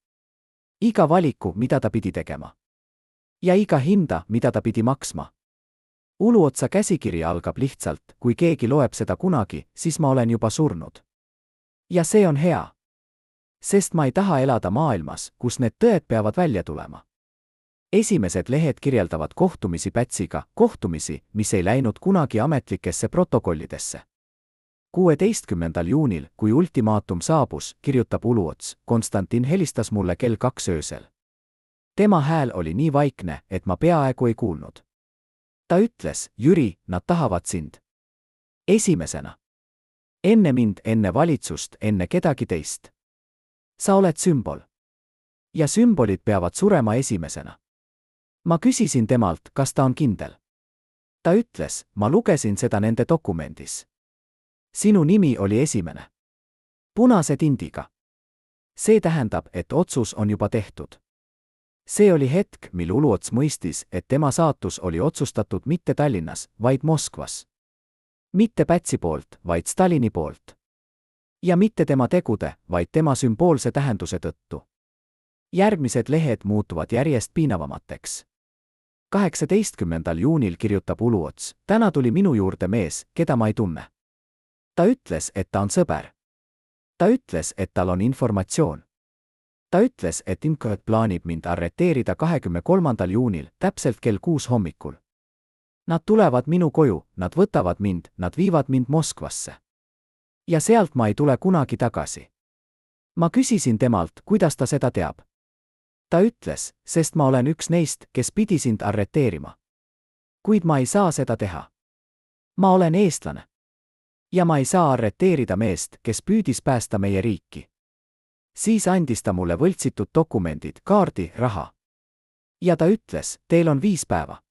Iga valiku, mida ta pidi tegema. Ja iga hinda, mida ta pidi maksma. Uluotsa käsikiri algab lihtsalt, kui keegi loeb seda kunagi, siis ma olen juba surnud. Ja see on hea. Sest ma ei taha elada maailmas, kus need tõed peavad välja tulema. Esimesed lehed kirjeldavad kohtumisi Pätsiga, kohtumisi, mis ei läinud kunagi ametlikesse protokollidesse. 16. juunil, kui ultimaatum saabus, kirjutab Uluots, Konstantin helistas mulle kell 2 öösel. Tema hääl oli nii vaikne, et ma peaaegu ei kuulnud. Ta ütles, Jüri, nad tahavad sind. Esimesena. Enne mind, enne valitsust, enne kedagi teist. Sa oled sümbol. Ja sümbolid peavad surema esimesena. Ma küsisin temalt, kas ta on kindel. Ta ütles, ma lugesin seda nende dokumendis. Sinu nimi oli esimene. Punase tindiga. See tähendab, et otsus on juba tehtud. See oli hetk, mil Uluots mõistis, et tema saatus oli otsustatud mitte Tallinnas, vaid Moskvas. Mitte Pätsi poolt, vaid Stalini poolt. Ja mitte tema tegude, vaid tema sümboolse tähenduse tõttu. Järgmised lehed muutuvad järjest piinavamateks. 18. juunil kirjutab Uluots, täna tuli minu juurde mees, keda ma ei tunne. Ta ütles, et ta on sõber. Ta ütles, et tal on informatsioon. Ta ütles, et NKVD plaanib mind arreteerida 23. juunil, täpselt kell 6 hommikul. Nad tulevad minu koju, nad võtavad mind, nad viivad mind Moskvasse. Ja sealt ma ei tule kunagi tagasi. Ma küsisin temalt, kuidas ta seda teab. Ta ütles, sest ma olen üks neist, kes pidi sind arreteerima. Kuid ma ei saa seda teha. Ma olen eestlane. Ja ma ei saa arreteerida meest, kes püüdis päästa meie riiki. Siis andis ta mulle võltsitud dokumendid, kaardi, raha. Ja ta ütles, teil on 5 päeva.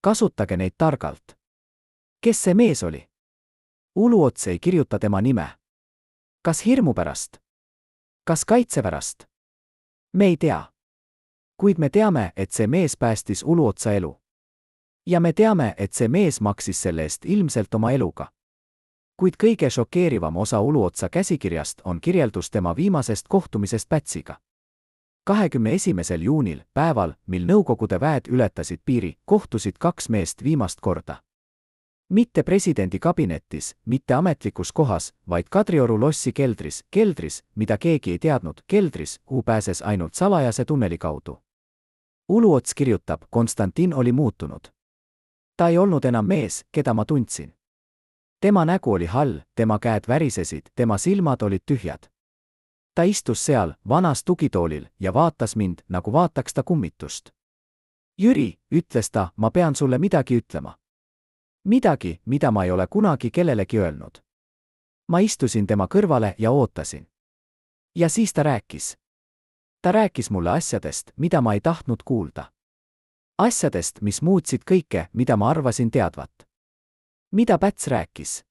Kasutage neid targalt. Kes see mees oli? Uluots ei kirjuta tema nime. Kas hirmu pärast? Kas kaitse pärast? Me ei tea. Kuid me teame, et see mees päästis Uluotsa elu. Ja me teame, et see mees maksis selle eest ilmselt oma eluga. Kuid kõige šokeerivam osa Uluotsa käsikirjast on kirjeldus tema viimasest kohtumisest Pätsiga. 21. juunil, päeval, mil Nõukogude väed ületasid piiri, kohtusid 2 meest viimast korda. Mitte presidendi kabinetis, mitte ametlikus kohas, vaid Kadrioru lossi keldris, mida keegi ei teadnud, keldris, kuhu pääses ainult salajase tunneli kaudu. Uluots kirjutab, Konstantin oli muutunud. Ta ei olnud enam mees, keda ma tundsin. Tema nägu oli hall, tema käed värisesid, tema silmad olid tühjad. Ta istus seal, vanas tugitoolil, ja vaatas mind, nagu vaataks ta kummitust. Jüri, ütles ta, ma pean sulle midagi ütlema. Midagi, mida ma ei ole kunagi kellelegi öelnud. Ma istusin tema kõrvale ja ootasin. Ja siis ta rääkis. Ta rääkis mulle asjadest, mida ma ei tahtnud kuulda. Asjadest, mis muutsid kõike, mida ma arvasin teadvat. Mida Päts rääkis?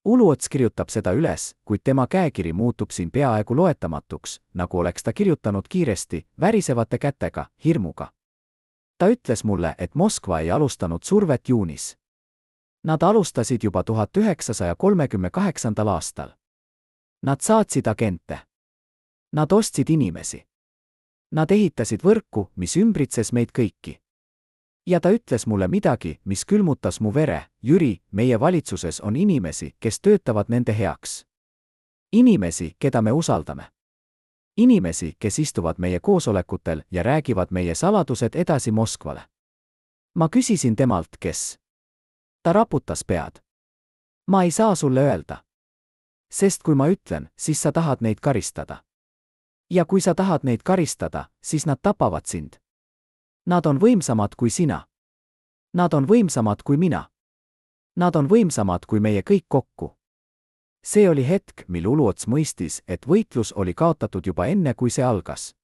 Uluots kirjutab seda üles, kuid tema käekiri muutub siin peaaegu loetamatuks, nagu oleks ta kirjutanud kiiresti, värisevate kätega, hirmuga. Ta ütles mulle, et Moskva ei alustanud survet juunis. Nad alustasid juba 1938. aastal. Nad saatsid agente. Nad ostsid inimesi. Nad ehitasid võrku, mis ümbritses meid kõiki. Ja ta ütles mulle midagi, mis külmutas mu vere, Jüri, meie valitsuses on inimesi, kes töötavad nende heaks. Inimesi, keda me usaldame. Inimesi, kes istuvad meie koosolekutel ja räägivad meie saladused edasi Moskvale. Ma küsisin temalt, kes. Ta raputas pead. Ma ei saa sulle öelda. Sest kui ma ütlen, siis sa tahad neid karistada. Ja kui sa tahad neid karistada, siis nad tapavad sind. Nad on võimsamad kui sina. Nad on võimsamad kui mina. Nad on võimsamad kui meie kõik kokku. See oli hetk, mil Uluots mõistis, et võitlus oli kaotatud juba enne, kui see algas.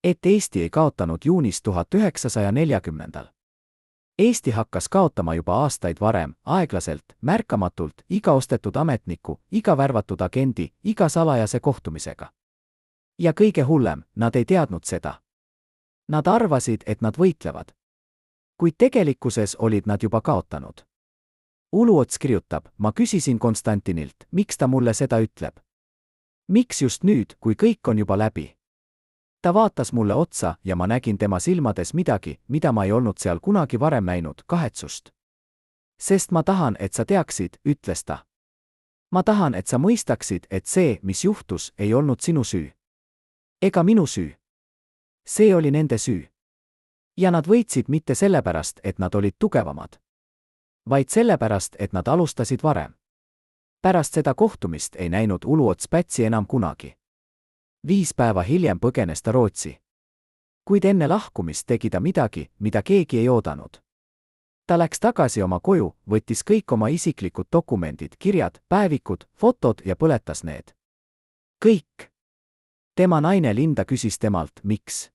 Et Eesti ei kaotanud juunis 1940. Eesti hakkas kaotama juba aastaid varem, aeglaselt, märkamatult, iga ostetud ametniku, iga värvatud agendi, iga salajase kohtumisega. Ja kõige hullem, nad ei teadnud seda. Nad arvasid, et nad võitlevad. Kuid tegelikkuses olid nad juba kaotanud. Uluots kirjutab, ma küsisin Konstantinilt, miks ta mulle seda ütleb. Miks just nüüd, kui kõik on juba läbi? Ta vaatas mulle otsa ja ma nägin tema silmades midagi, mida ma ei olnud seal kunagi varem näinud, kahetsust. Sest ma tahan, et sa teaksid, ütles ta. Ma tahan, et sa mõistaksid, et see, mis juhtus, ei olnud sinu süü. Ega minu süü. See oli nende süü. Ja nad võitsid mitte sellepärast, et nad olid tugevamad. Vaid sellepärast, et nad alustasid varem. Pärast seda kohtumist ei näinud Uluots Pätsi enam kunagi. 5 päeva hiljem põgenes ta Rootsi. Kuid enne lahkumist tegi ta midagi, mida keegi ei oodanud. Ta läks tagasi oma koju, võttis kõik oma isiklikud dokumendid, kirjad, päevikud, fotod ja põletas need. Kõik. Tema naine Linda küsis temalt, miks.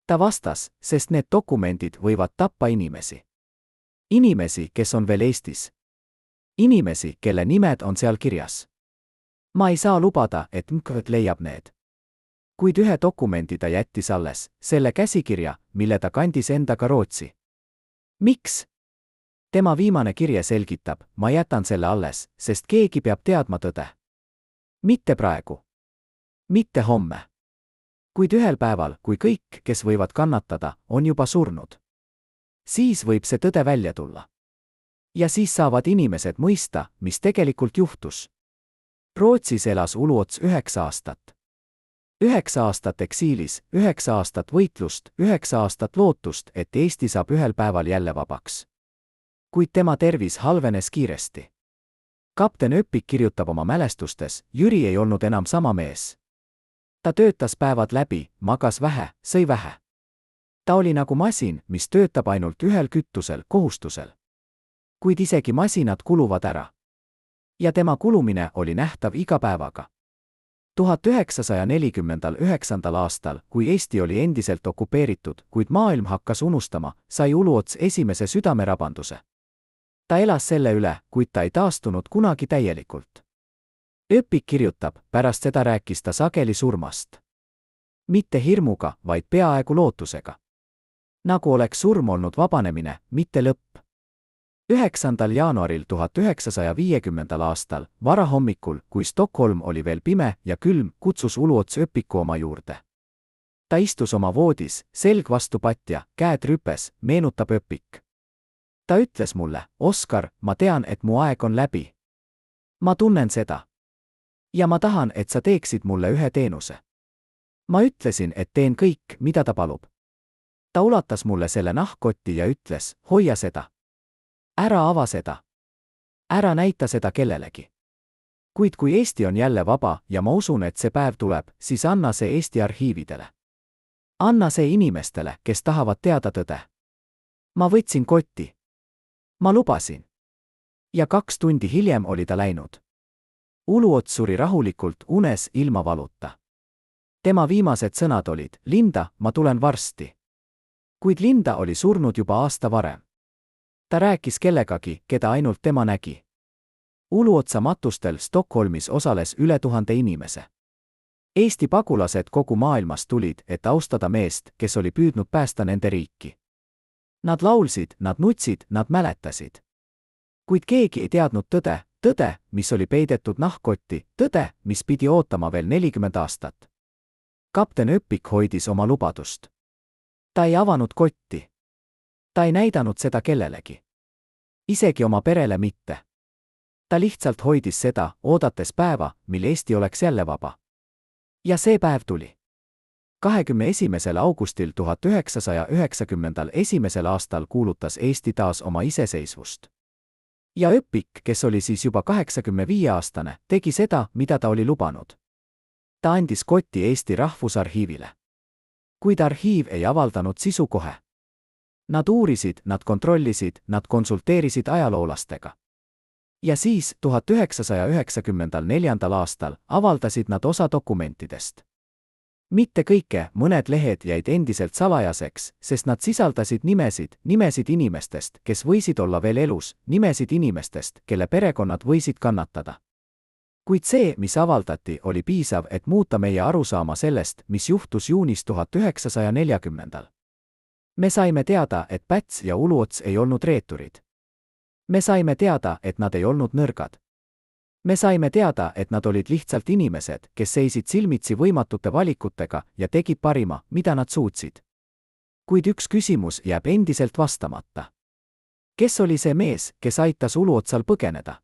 Ta vastas, sest need dokumendid võivad tappa inimesi. Inimesi, kes on veel Eestis. Inimesi, kelle nimed on seal kirjas. Ma ei saa lubada, et MKV leiab need. Kuid ühe dokumendi ta jättis alles, selle käsikirja, mille ta kandis endaga Rootsi. Miks? Tema viimane kirje selgitab, ma jätan selle alles, sest keegi peab teadma tõde. Mitte praegu. Mitte homme. Kuid ühel päeval, kui kõik, kes võivad kannatada, on juba surnud. Siis võib see tõde välja tulla. Ja siis saavad inimesed mõista, mis tegelikult juhtus. Rootsis elas Uluots 9 aastat. 9 aastat eksiilis, 9 aastat võitlust, 9 aastat lootust, et Eesti saab ühel päeval jälle vabaks. Kuid tema tervis halvenes kiiresti. Kapten Öpik kirjutab oma mälestustes, Jüri ei olnud enam sama mees. Ta töötas päevad läbi, magas vähe, sõi vähe. Ta oli nagu masin, mis töötab ainult ühel kütusel, kohustusel. Kuid isegi masinad kuluvad ära. Ja tema kulumine oli nähtav iga päevaga. 1949. aastal, kui Eesti oli endiselt okupeeritud, kuid maailm hakkas unustama, sai Uluots esimese südamerabanduse. Ta elas selle üle, kuid ta ei taastunud kunagi täielikult. Öpik kirjutab, pärast seda rääkis ta sageli surmast. Mitte hirmuga, vaid peaaegu lootusega. Nagu oleks surm olnud vabanemine, mitte lõpp. 9. jaanuaril 1950. aastal, varahommikul, kui Stockholm oli veel pime ja külm, kutsus Uluots Öpiku oma juurde. Ta istus oma voodis, selg vastu patja, käed rüpes, meenutab Öpik. Ta ütles mulle, Oskar, ma tean, et mu aeg on läbi. Ma tunnen seda. Ja ma tahan, et sa teeksid mulle ühe teenuse. Ma ütlesin, et teen kõik, mida ta palub. Ta ulatas mulle selle nahkkotti ja ütles, hoia seda. Ära ava seda. Ära näita seda kellelegi. Kuid kui Eesti on jälle vaba ja ma usun, et see päev tuleb, siis anna see Eesti arhiividele. Anna see inimestele, kes tahavad teada tõde. Ma võtsin kotti. Ma lubasin. Ja 2 tundi hiljem oli ta läinud. Uluots suri rahulikult unes ilma valuta. Tema viimased sõnad olid, Linda, ma tulen varsti. Kuid Linda oli surnud juba aasta varem. Ta rääkis kellegagi, keda ainult tema nägi. Uluotsa matustel Stockholmis osales üle 1000 inimese. Eesti pagulased kogu maailmast tulid, et austada meest, kes oli püüdnud päästa nende riiki. Nad laulsid, nad nutsid, nad mäletasid. Kuid keegi ei teadnud tõde, mis oli peidetud nahkkotti, tõde, mis pidi ootama veel 40 aastat. Kapten Öpik hoidis oma lubadust. Ta ei avanud kotti. Ta ei näidanud seda kellelegi. Isegi oma perele mitte. Ta lihtsalt hoidis seda, oodates päeva, mil Eesti oleks jälle vaba. Ja see päev tuli. 21. augustil 1991. aastal kuulutas Eesti taas oma iseseisvust. Ja Öpik, kes oli siis juba 85-aastane, tegi seda, mida ta oli lubanud. Ta andis koti Eesti Rahvusarhiivile. Kuid arhiiv ei avaldanud sisu kohe. Nad uurisid, nad kontrollisid, nad konsulteerisid ajaloolastega. Ja siis, 1994. aastal, avaldasid nad osa dokumentidest. Mitte kõike, mõned lehed jäid endiselt salajaseks, sest nad sisaldasid nimesid inimestest, kes võisid olla veel elus, nimesid inimestest, kelle perekonnad võisid kannatada. Kuid see, mis avaldati, oli piisav, et muuta meie arusaama sellest, mis juhtus juunis 1940. Me saime teada, et Päts ja Uluots ei olnud reeturid. Me saime teada, et nad ei olnud nõrgad. Me saime teada, et nad olid lihtsalt inimesed, kes seisid silmitsi võimatute valikutega ja tegid parima, mida nad suutsid. Kuid üks küsimus jääb endiselt vastamata. Kes oli see mees, kes aitas Uluotsal põgeneda?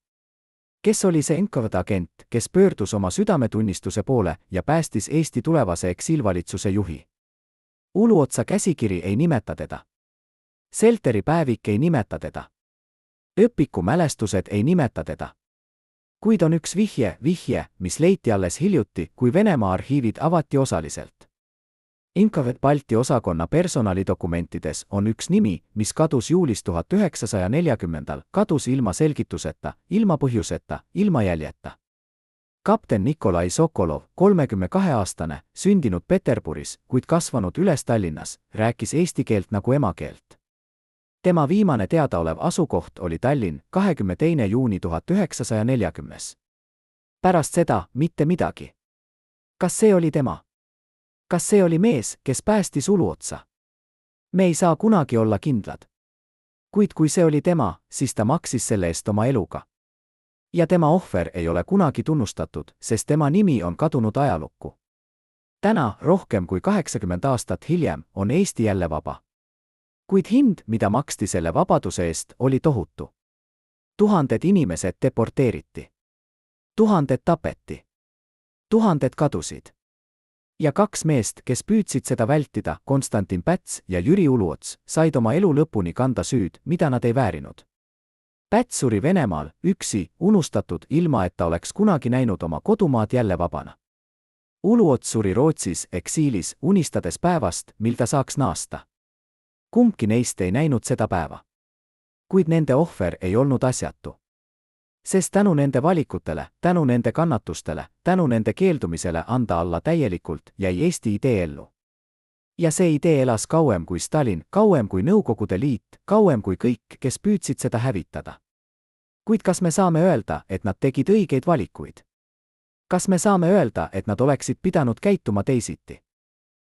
Kes oli see NKVD agent, kes pöördus oma südametunnistuse poole ja päästis Eesti tulevase eksiilvalitsuse juhi? Uluotsa käsikiri ei nimeta teda. Selteri päevik ei nimeta teda. Öpiku mälestused ei nimeta teda. Kuid on üks vihje, mis leiti alles hiljuti, kui Venemaa arhiivid avati osaliselt. NKVD Balti osakonna personalidokumentides on üks nimi, mis kadus juulis 1940, kadus ilma selgituseta, ilma põhjuseta, ilma jäljeta. Kapten Nikolai Sokolov, 32-aastane, sündinud Peterburis, kuid kasvanud üles Tallinnas, rääkis eesti keelt nagu emakeelt. Tema viimane teadaolev asukoht oli Tallinn, 22. juuni 1940. Pärast seda mitte midagi. Kas see oli tema? Kas see oli mees, kes päästis Uluotsa? Me ei saa kunagi olla kindlad. Kuid kui see oli tema, siis ta maksis selle eest oma eluga. Ja tema ohver ei ole kunagi tunnustatud, sest tema nimi on kadunud ajalukku. Täna, rohkem kui 80 aastat hiljem, on Eesti jälle vaba. Kuid hind, mida maksti selle vabaduse eest, oli tohutu. 1000 inimesed deporteeriti. 1000 tapeti. 1000 kadusid. Ja 2 meest, kes püüdsid seda vältida, Konstantin Päts ja Jüri Uluots, said oma elu lõpuni kanda süüd, mida nad ei väärinud. Päts suri Venemaal, üksi, unustatud, ilma et ta oleks kunagi näinud oma kodumaad jälle vabana. Uluots suri Rootsis, eksiilis, unistades päevast, mil ta saaks naasta. Kumbki neist ei näinud seda päeva. Kuid nende ohver ei olnud asjatu. Sest tänu nende valikutele, tänu nende kannatustele, tänu nende keeldumisele anda alla täielikult, jäi Eesti idee ellu. Ja see idee elas kauem kui Stalin, kauem kui Nõukogude Liit, kauem kui kõik, kes püüdsid seda hävitada. Kuid kas me saame öelda, et nad tegid õigeid valikuid? Kas me saame öelda, et nad oleksid pidanud käituma teisiti?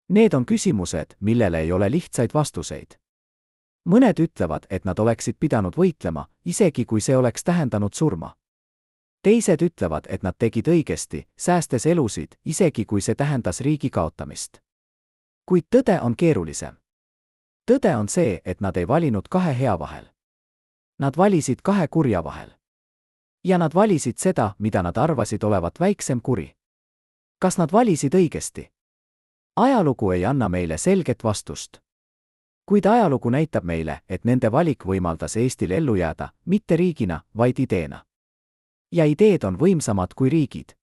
Need on küsimused, millele ei ole lihtsaid vastuseid. Mõned ütlevad, et nad oleksid pidanud võitlema, isegi kui see oleks tähendanud surma. Teised ütlevad, et nad tegid õigesti, säästes elusid, isegi kui see tähendas riigi kaotamist. Kuid tõde on keerulisem. Tõde on see, et nad ei valinud 2 hea vahel. Nad valisid kahe kurja vahel. Ja nad valisid seda, mida nad arvasid olevat väiksem kuri. Kas nad valisid õigesti? Ajalugu ei anna meile selget vastust. Kuid ajalugu näitab meile, et nende valik võimaldas Eestil ellu jääda, mitte riigina, vaid ideena. Ja ideed on võimsamad kui riigid.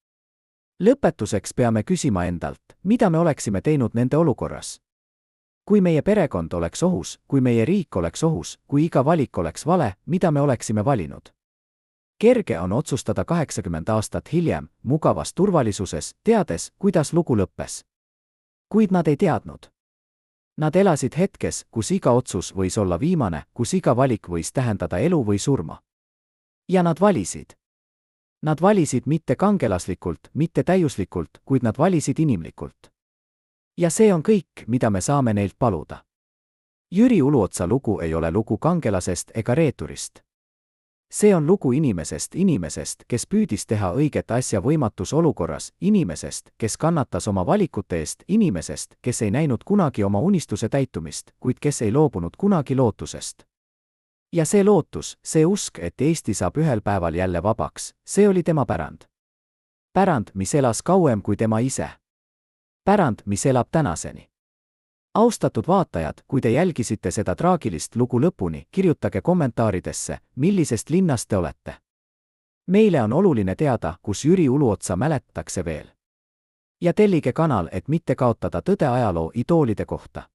Lõpetuseks peame küsima endalt, mida me oleksime teinud nende olukorras. Kui meie perekond oleks ohus, kui meie riik oleks ohus, kui iga valik oleks vale, mida me oleksime valinud? Kerge on otsustada 80 aastat hiljem, mugavas turvalisuses, teades, kuidas lugu lõppes. Kuid nad ei teadnud. Nad elasid hetkes, kus iga otsus võis olla viimane, kus iga valik võis tähendada elu või surma. Ja nad valisid. Nad valisid mitte kangelaslikult, mitte täiuslikult, kuid nad valisid inimlikult. Ja see on kõik, mida me saame neilt paluda. Jüri Uluotsa lugu ei ole lugu kangelasest ega reeturist. See on lugu inimesest, kes püüdis teha õiget asja võimatus olukorras, inimesest, kes kannatas oma valikute eest, inimesest, kes ei näinud kunagi oma unistuse täitumist, kuid kes ei loobunud kunagi lootusest. Ja see lootus, see usk, et Eesti saab ühel päeval jälle vabaks, see oli tema pärand. Pärand, mis elas kauem kui tema ise. Pärand, mis elab tänaseni. Austatud vaatajad, kui te jälgisite seda traagilist lugu lõpuni, kirjutage kommentaaridesse, millisest linnast te olete. Meile on oluline teada, kus Jüri Uluotsa mäletatakse veel. Ja tellige kanal, et mitte kaotada tõde ajaloo idoolide kohta.